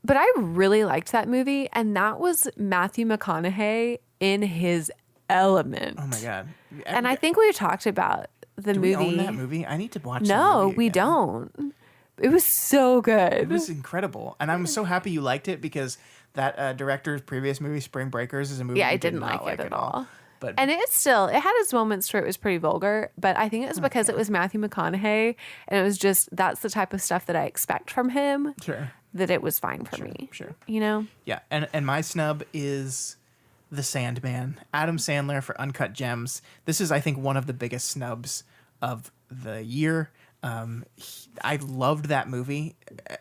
But I really liked that movie, and that was Matthew McConaughey in his element. Oh my God. And I think we talked about the Do movie. we own that movie? I need to watch that No, movie we again. don't. It was so good. It was incredible. And I'm so happy you liked it because that director's previous movie, Spring Breakers, is a movie Yeah, I you did didn't not like it at all. But And it had its moments where it was pretty vulgar, but I think it was because it was Matthew McConaughey, and it was just, that's the type of stuff that I expect from him, sure. that it was fine for me. Sure. You know? Yeah. And my snub is The Sandman. Adam Sandler for Uncut Gems. This is, I think, one of the biggest snubs of the year. I loved that movie.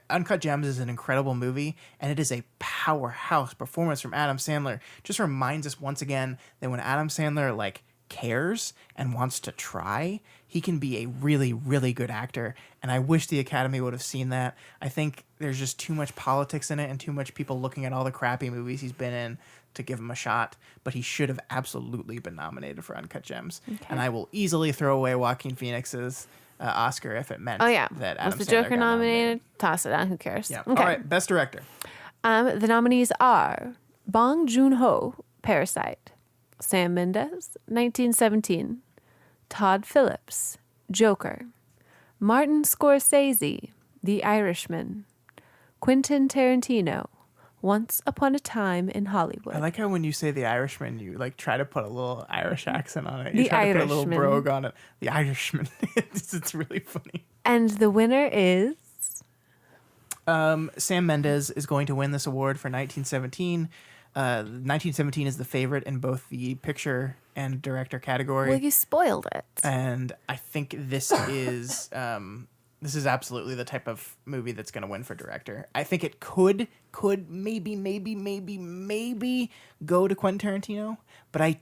Uncut Gems is an incredible movie, and it is a powerhouse performance from Adam Sandler. Just reminds us once again that when Adam Sandler cares and wants to try, he can be a really, really good actor. And I wish the Academy would have seen that. I think there's just too much politics in it and too much people looking at all the crappy movies he's been in to give him a shot. But he should have absolutely been nominated for Uncut Gems. Okay. And I will easily throw away Joaquin Phoenix's Oscar if it meant that Adam Was the Sandler Joker got nominated? Toss it down. Who cares? Yeah. Okay. All right. Best Director. The nominees are Bong Joon-ho, Parasite; Sam Mendes, 1917; Todd Phillips, Joker; Martin Scorsese, The Irishman; Quentin Tarantino, Once Upon a Time in Hollywood. I like how when you say The Irishman, you like try to put a little Irish accent on it. You The try to put a little Irishman. brogue on it. The Irishman. It's really funny. And the winner is... Sam Mendes is going to win this award for 1917. 1917 is the favorite in both the picture and director category. Well, you spoiled it. And I think this is absolutely the type of movie that's going to win for director. I think it could maybe go to Quentin Tarantino, but I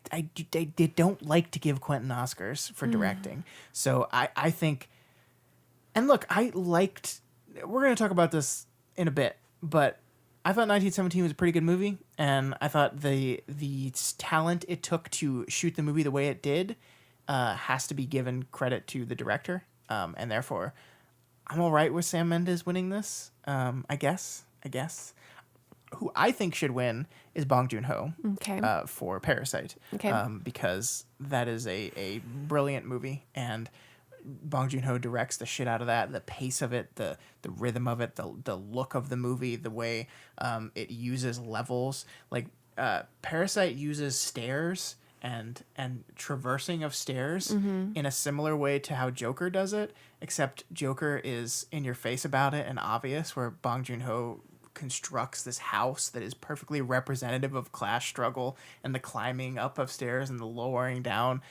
don't like to give Quentin Oscars for directing. So I think, and look, we're going to talk about this in a bit, but I thought 1917 was a pretty good movie, and I thought the talent it took to shoot the movie the way it did has to be given credit to the director, and therefore I'm all right with Sam Mendes winning this. I guess. Who I think should win is Bong Joon-ho for Parasite, because that is a brilliant movie, and Bong Joon-ho directs the shit out of that. The pace of it, the rhythm of it, the look of the movie, the way it uses levels. Like Parasite uses stairs and traversing of stairs in a similar way to how Joker does it, except Joker is in your face about it and obvious, where Bong Joon-ho constructs this house that is perfectly representative of class struggle and the climbing up of stairs and the lowering down.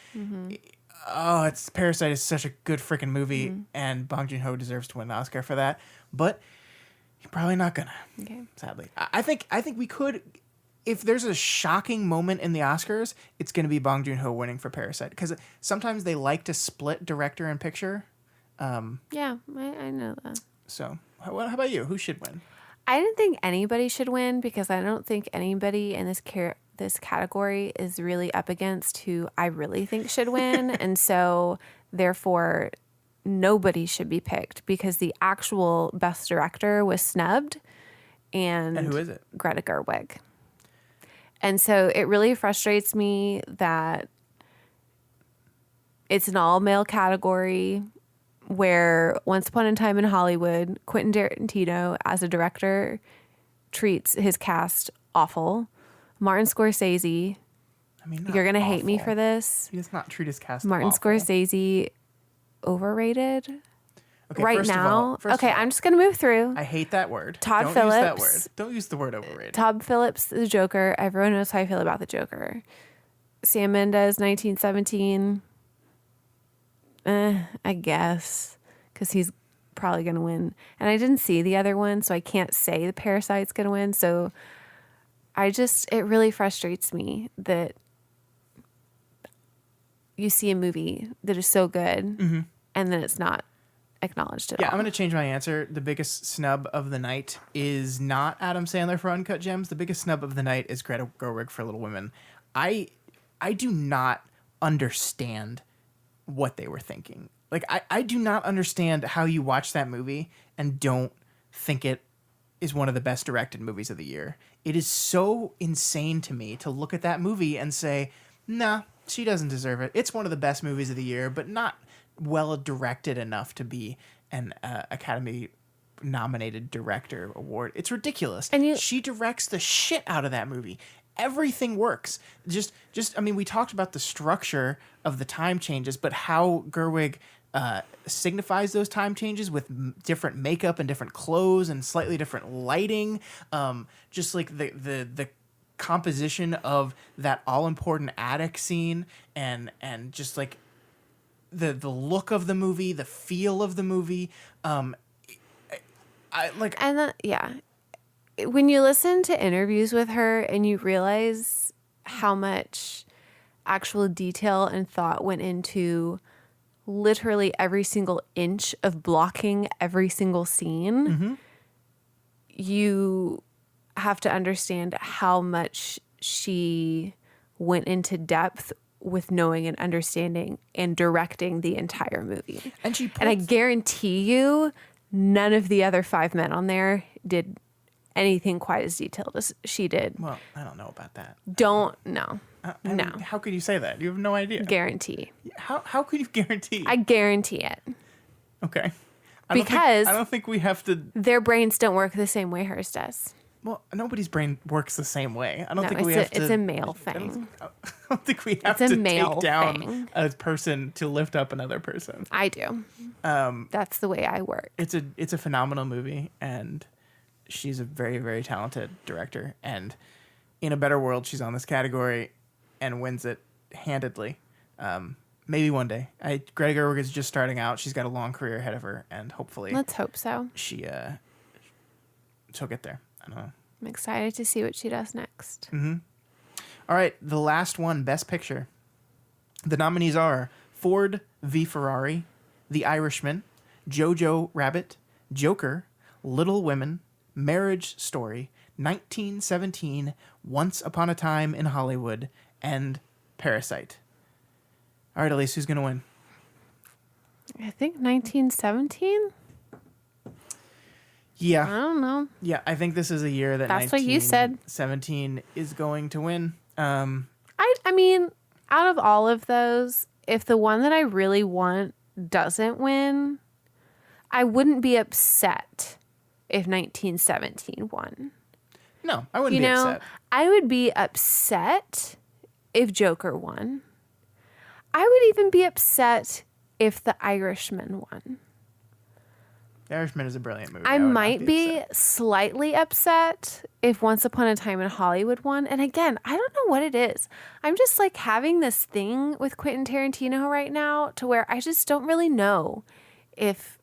Oh, Parasite is such a good freaking movie, and Bong Joon-ho deserves to win the Oscar for that. But you're probably not gonna. Sadly, I think we could. If there's a shocking moment in the Oscars, it's gonna be Bong Joon-ho winning for Parasite, because sometimes they like to split director and picture. Yeah, I know that. So, how about you? Who should win? I didn't think anybody should win, because I don't think anybody in this category is really up against who I really think should win. And so therefore nobody should be picked, because the actual best director was snubbed. And who is it? Greta Gerwig. And so it really frustrates me that it's an all male category, where Once Upon a Time in Hollywood, Quentin Tarantino as a director treats his cast awful. Martin Scorsese, you're going to hate me for this. He does not treat his cast Martin awful. Scorsese, overrated. Okay, right first of now. all, I'm just going to move through. I hate that word. Todd Don't Phillips. use that word. Don't use the word overrated. Todd Phillips, the Joker. Everyone knows how I feel about the Joker. Sam Mendes, 1917. I guess, because he's probably going to win. And I didn't see the other one, so I can't say the Parasite's going to win. So it really frustrates me that you see a movie that is so good and then it's not acknowledged at all. Yeah, I'm going to change my answer. The biggest snub of the night is not Adam Sandler for Uncut Gems. The biggest snub of the night is Greta Gerwig for Little Women. I do not understand what they were thinking. Like, I do not understand how you watch that movie and don't think it is one of the best directed movies of the year. It is so insane to me to look at that movie and say, nah, she doesn't deserve it. It's one of the best movies of the year, but not well directed enough to be an Academy nominated director award. It's ridiculous. And she directs the shit out of that movie. Everything works. I mean, we talked about the structure of the time changes, but how Gerwig signifies those time changes with different makeup and different clothes and slightly different lighting. Just like the composition of that all important attic scene and just like the look of the movie, the feel of the movie. When you listen to interviews with her and you realize how much actual detail and thought went into literally every single inch of blocking every single scene, you have to understand how much she went into depth with knowing and understanding and directing the entire movie. And I guarantee you, none of the other 5 men on there did anything quite as detailed as she did. Well, I don't know about that. No. I mean, how could you say that? You have no idea. Guarantee. How could you guarantee? I guarantee it. Okay. Because I don't think we have to. Their brains don't work the same way hers does. Well, nobody's brain works the same way. I don't think we have to. It's a male thing. I don't think we have It's a to male take down thing. a person to lift up another person. I do. That's the way I work. It's a phenomenal movie, and she's a very, very talented director. And in a better world, she's on this category and wins it handedly. Maybe one day. Greta Gerwig is just starting out. She's got a long career ahead of her, and hopefully, Let's hope so. she'll get there. I don't know. I'm excited to see what she does next. All right, the last one, Best Picture. The nominees are Ford v Ferrari, The Irishman, Jojo Rabbit, Joker, Little Women, Marriage Story, 1917, Once Upon a Time in Hollywood, and Parasite. All right, Elyse, who's going to win? I think 1917? Yeah. I don't know. Yeah, I think this is a year that That's what you said. 1917 is going to win. I mean, out of all of those, if the one that I really want doesn't win, I wouldn't be upset if 1917 won. No, I wouldn't be upset. I would be upset if Joker won. I would even be upset if The Irishman won. The Irishman is a brilliant movie. I would not might be upset. slightly upset if Once Upon a Time in Hollywood won. And again, I don't know what it is. I'm just like having this thing with Quentin Tarantino right now to where I just don't really know if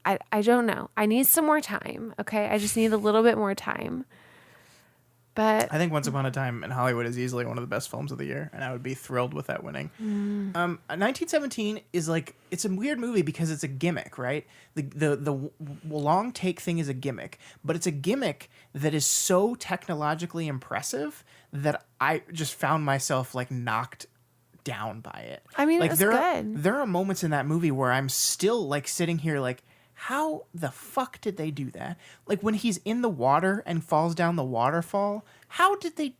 I don't know. I need some more time. Okay. I just need a little bit more time. But I think Once Upon a Time in Hollywood is easily one of the best films of the year, and I would be thrilled with that winning. 1917 is like, it's a weird movie because it's a gimmick, right? The long take thing is a gimmick, but it's a gimmick that is so technologically impressive that I just found myself like knocked down by it. I mean, like it was good. There are moments in that movie where I'm still like sitting here like, how the fuck did they do that? Like when he's in the water and falls down the waterfall, how did they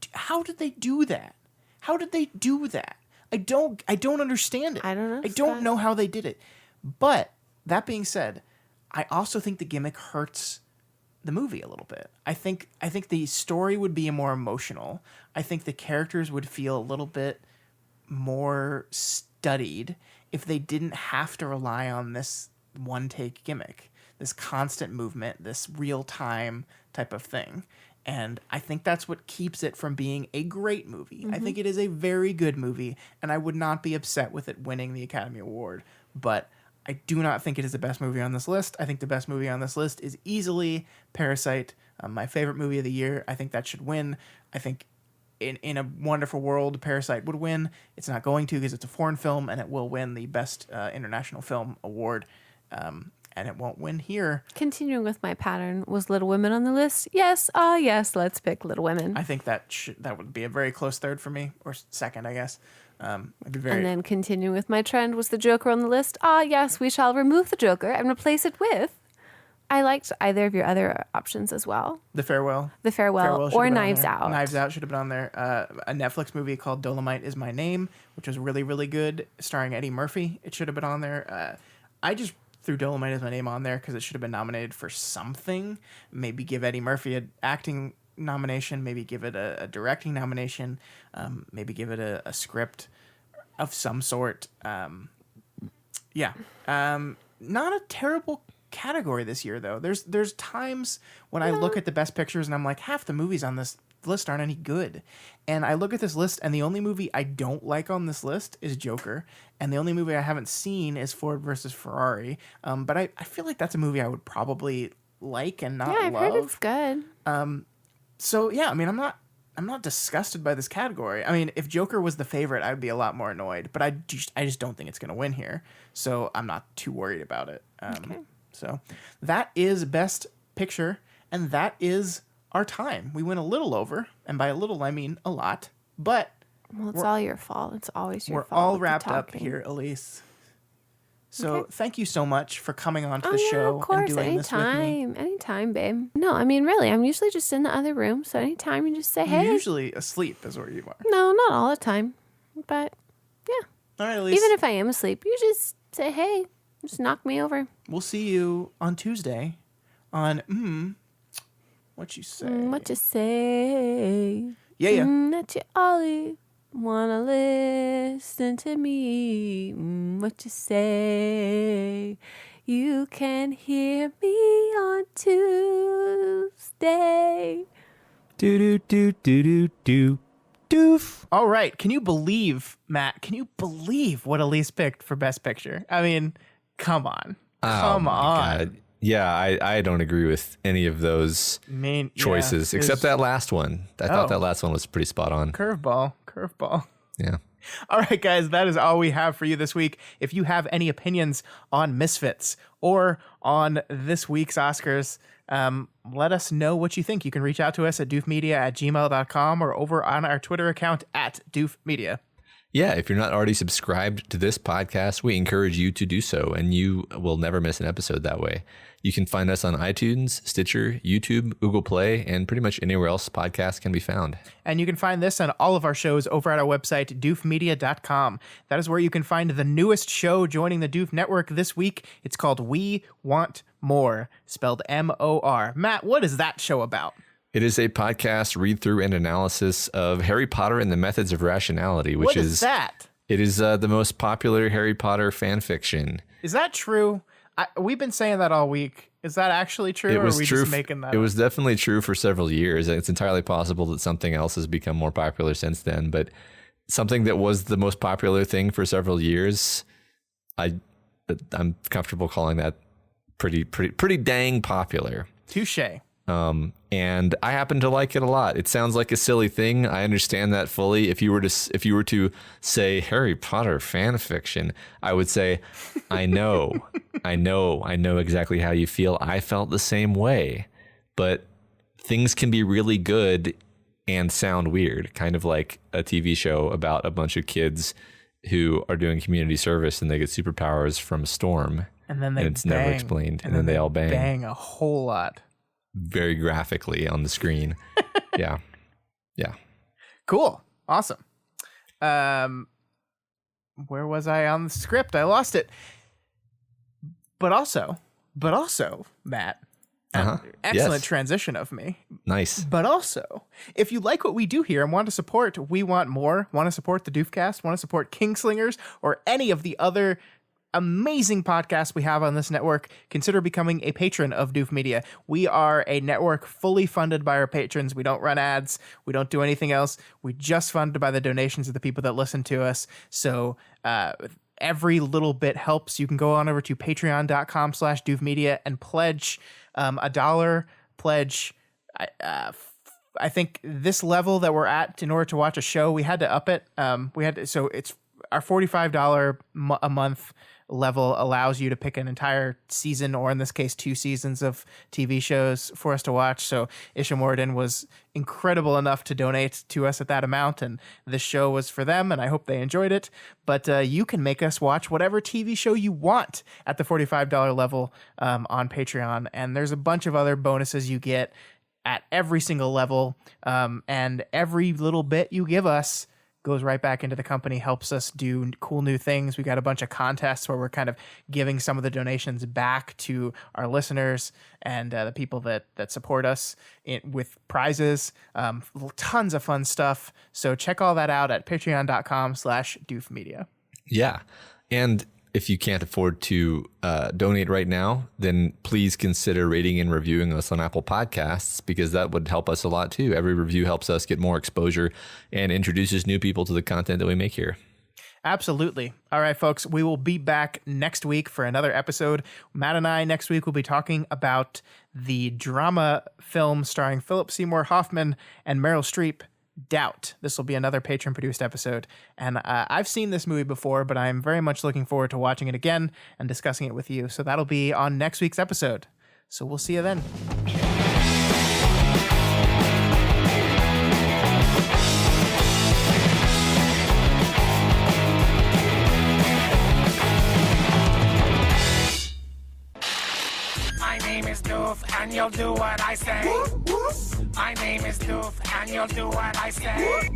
do that? How did they do that? I don't understand it. I don't know, I don't Scott. know how they did it. But that being said, I also think the gimmick hurts the movie a little bit. I think the story would be more emotional. I think the characters would feel a little bit more studied if they didn't have to rely on this one take gimmick, this constant movement, this real time type of thing. And I think that's what keeps it from being a great movie. I think it is a very good movie, and I would not be upset with it winning the Academy Award. But I do not think it is the best movie on this list. I think the best movie on this list is easily Parasite, my favorite movie of the year. I think that should win. I think in a wonderful world, Parasite would win. It's not going to because it's a foreign film, and it will win the Best International Film Award. And it won't win here. Continuing with my pattern, was Little Women on the list? Yes. Yes. Let's pick Little Women. I think that would be a very close third for me, or second, I guess. It'd be very. And then continuing with my trend, was the Joker on the list? Yes. We shall remove the Joker and replace it with. I liked either of your other options as well. The Farewell. The Farewell should or have been on Knives there. Out. Knives Out should have been on there. A Netflix movie called Dolomite Is My Name, which was really, really good, starring Eddie Murphy. It should have been on there. I just threw Dolomite Is My Name on there because it should have been nominated for something. Maybe give Eddie Murphy an acting nomination. Maybe give it a directing nomination. Maybe give it a script of some sort. Not a terrible category this year, though. There's times when I look at the best pictures and I'm like, half the movies on this list aren't any good. And I look at this list and the only movie I don't like on this list is Joker. And the only movie I haven't seen is Ford versus Ferrari. But I feel like that's a movie I would probably like and not love. Yeah, I've heard it's good. So yeah, I mean, I'm not disgusted by this category. I mean, if Joker was the favorite, I'd be a lot more annoyed. But I just don't think it's going to win here. So I'm not too worried about it. Okay. So that is Best Picture, and that is our time. We went a little over, and by a little I mean a lot. But Well, it's all your fault. It's always your we're fault. all with the wrapped up talking. here, Elise. So Okay. thank you so much for coming on to the Oh, yeah, show of course. and doing this with me. Anytime, babe. No, I mean, really, I'm usually just in the other room. So anytime you just say, You're hey. usually asleep is where you are. No, not all the time. But yeah. All right, Elise. Even if I am asleep, you just say, hey, just knock me over. We'll see you on Tuesday on What you say? What you say? Yeah. That you only wanna listen to me. What you say? You can hear me on Tuesday. Doof. All right. Can you believe, Matt? Can you believe what Elyse picked for Best Picture? I mean, come on. Come on. God. Yeah, I don't agree with any of those choices except that last one. I thought that last one was pretty spot on. Curveball. Yeah. All right, guys, that is all we have for you this week. If you have any opinions on Misfits or on this week's Oscars, let us know what you think. You can reach out to us at doofmedia@gmail.com or over on our Twitter account @doofmedia. Yeah, if you're not already subscribed to this podcast, we encourage you to do so, and you will never miss an episode that way. You can find us on iTunes, Stitcher, YouTube, Google Play, and pretty much anywhere else podcasts can be found. And you can find this and all of our shows over at our website, doofmedia.com. That is where you can find the newest show joining the Doof Network this week. It's called We Want More, spelled M-O-R. Matt, what is that show about? It is a podcast read-through and analysis of Harry Potter and the Methods of Rationality, which what is that? It is the most popular Harry Potter fan fiction. Is that true? We've been saying that all week. Is that actually true, or are we just making that It up? was definitely true for several years. It's entirely possible that something else has become more popular since then, but something that was the most popular thing for several years, I'm comfortable calling that pretty dang popular. Touche. And I happen to like it a lot. It sounds like a silly thing. I understand that fully. If you were to say Harry Potter fan fiction, I would say, I know exactly how you feel. I felt the same way, but things can be really good and sound weird, kind of like a TV show about a bunch of kids who are doing community service and they get superpowers from a storm, and then it's never explained, and then they all bang a whole lot. Very graphically on the screen. Yeah. Cool. Awesome. Where was I on the script? I lost it. But also, Matt, excellent transition of me. Nice. But also, if you like what we do here and want to support We Want More, want to support the Doofcast, want to support Kingslingers, or any of the other amazing podcasts we have on this network, consider becoming a patron of Doof Media. We are a network fully funded by our patrons. We don't run ads. We don't do anything else. We just funded by the donations of the people that listen to us. So every little bit helps. You can go on over to patreon.com/doofmedia and pledge $1. Pledge, I think this level that we're at, in order to watch a show, we had to up it. So it's our $45 a month level allows you to pick an entire season, or in this case, 2 seasons of TV shows for us to watch. So Ishamoridin was incredible enough to donate to us at that amount, and this show was for them, and I hope they enjoyed it. But you can make us watch whatever TV show you want at the $45 level on Patreon, and there's a bunch of other bonuses you get at every single level, and every little bit you give us goes right back into the company, helps us do cool new things. We got a bunch of contests where we're kind of giving some of the donations back to our listeners and the people that support us with prizes, tons of fun stuff. So check all that out at patreon.com/doofmedia. Yeah. And if you can't afford to donate right now, then please consider rating and reviewing us on Apple Podcasts, because that would help us a lot too. Every review helps us get more exposure and introduces new people to the content that we make here. Absolutely. All right, folks, we will be back next week for another episode. Matt and I next week will be talking about the drama film starring Philip Seymour Hoffman and Meryl Streep, Doubt. This will be another patron-produced episode, and I've seen this movie before, but I'm very much looking forward to watching it again and discussing it with you. So that'll be on next week's episode. So we'll see you then. My name is Doof, and you'll do what I say. My name is Doof, and you'll do what I say.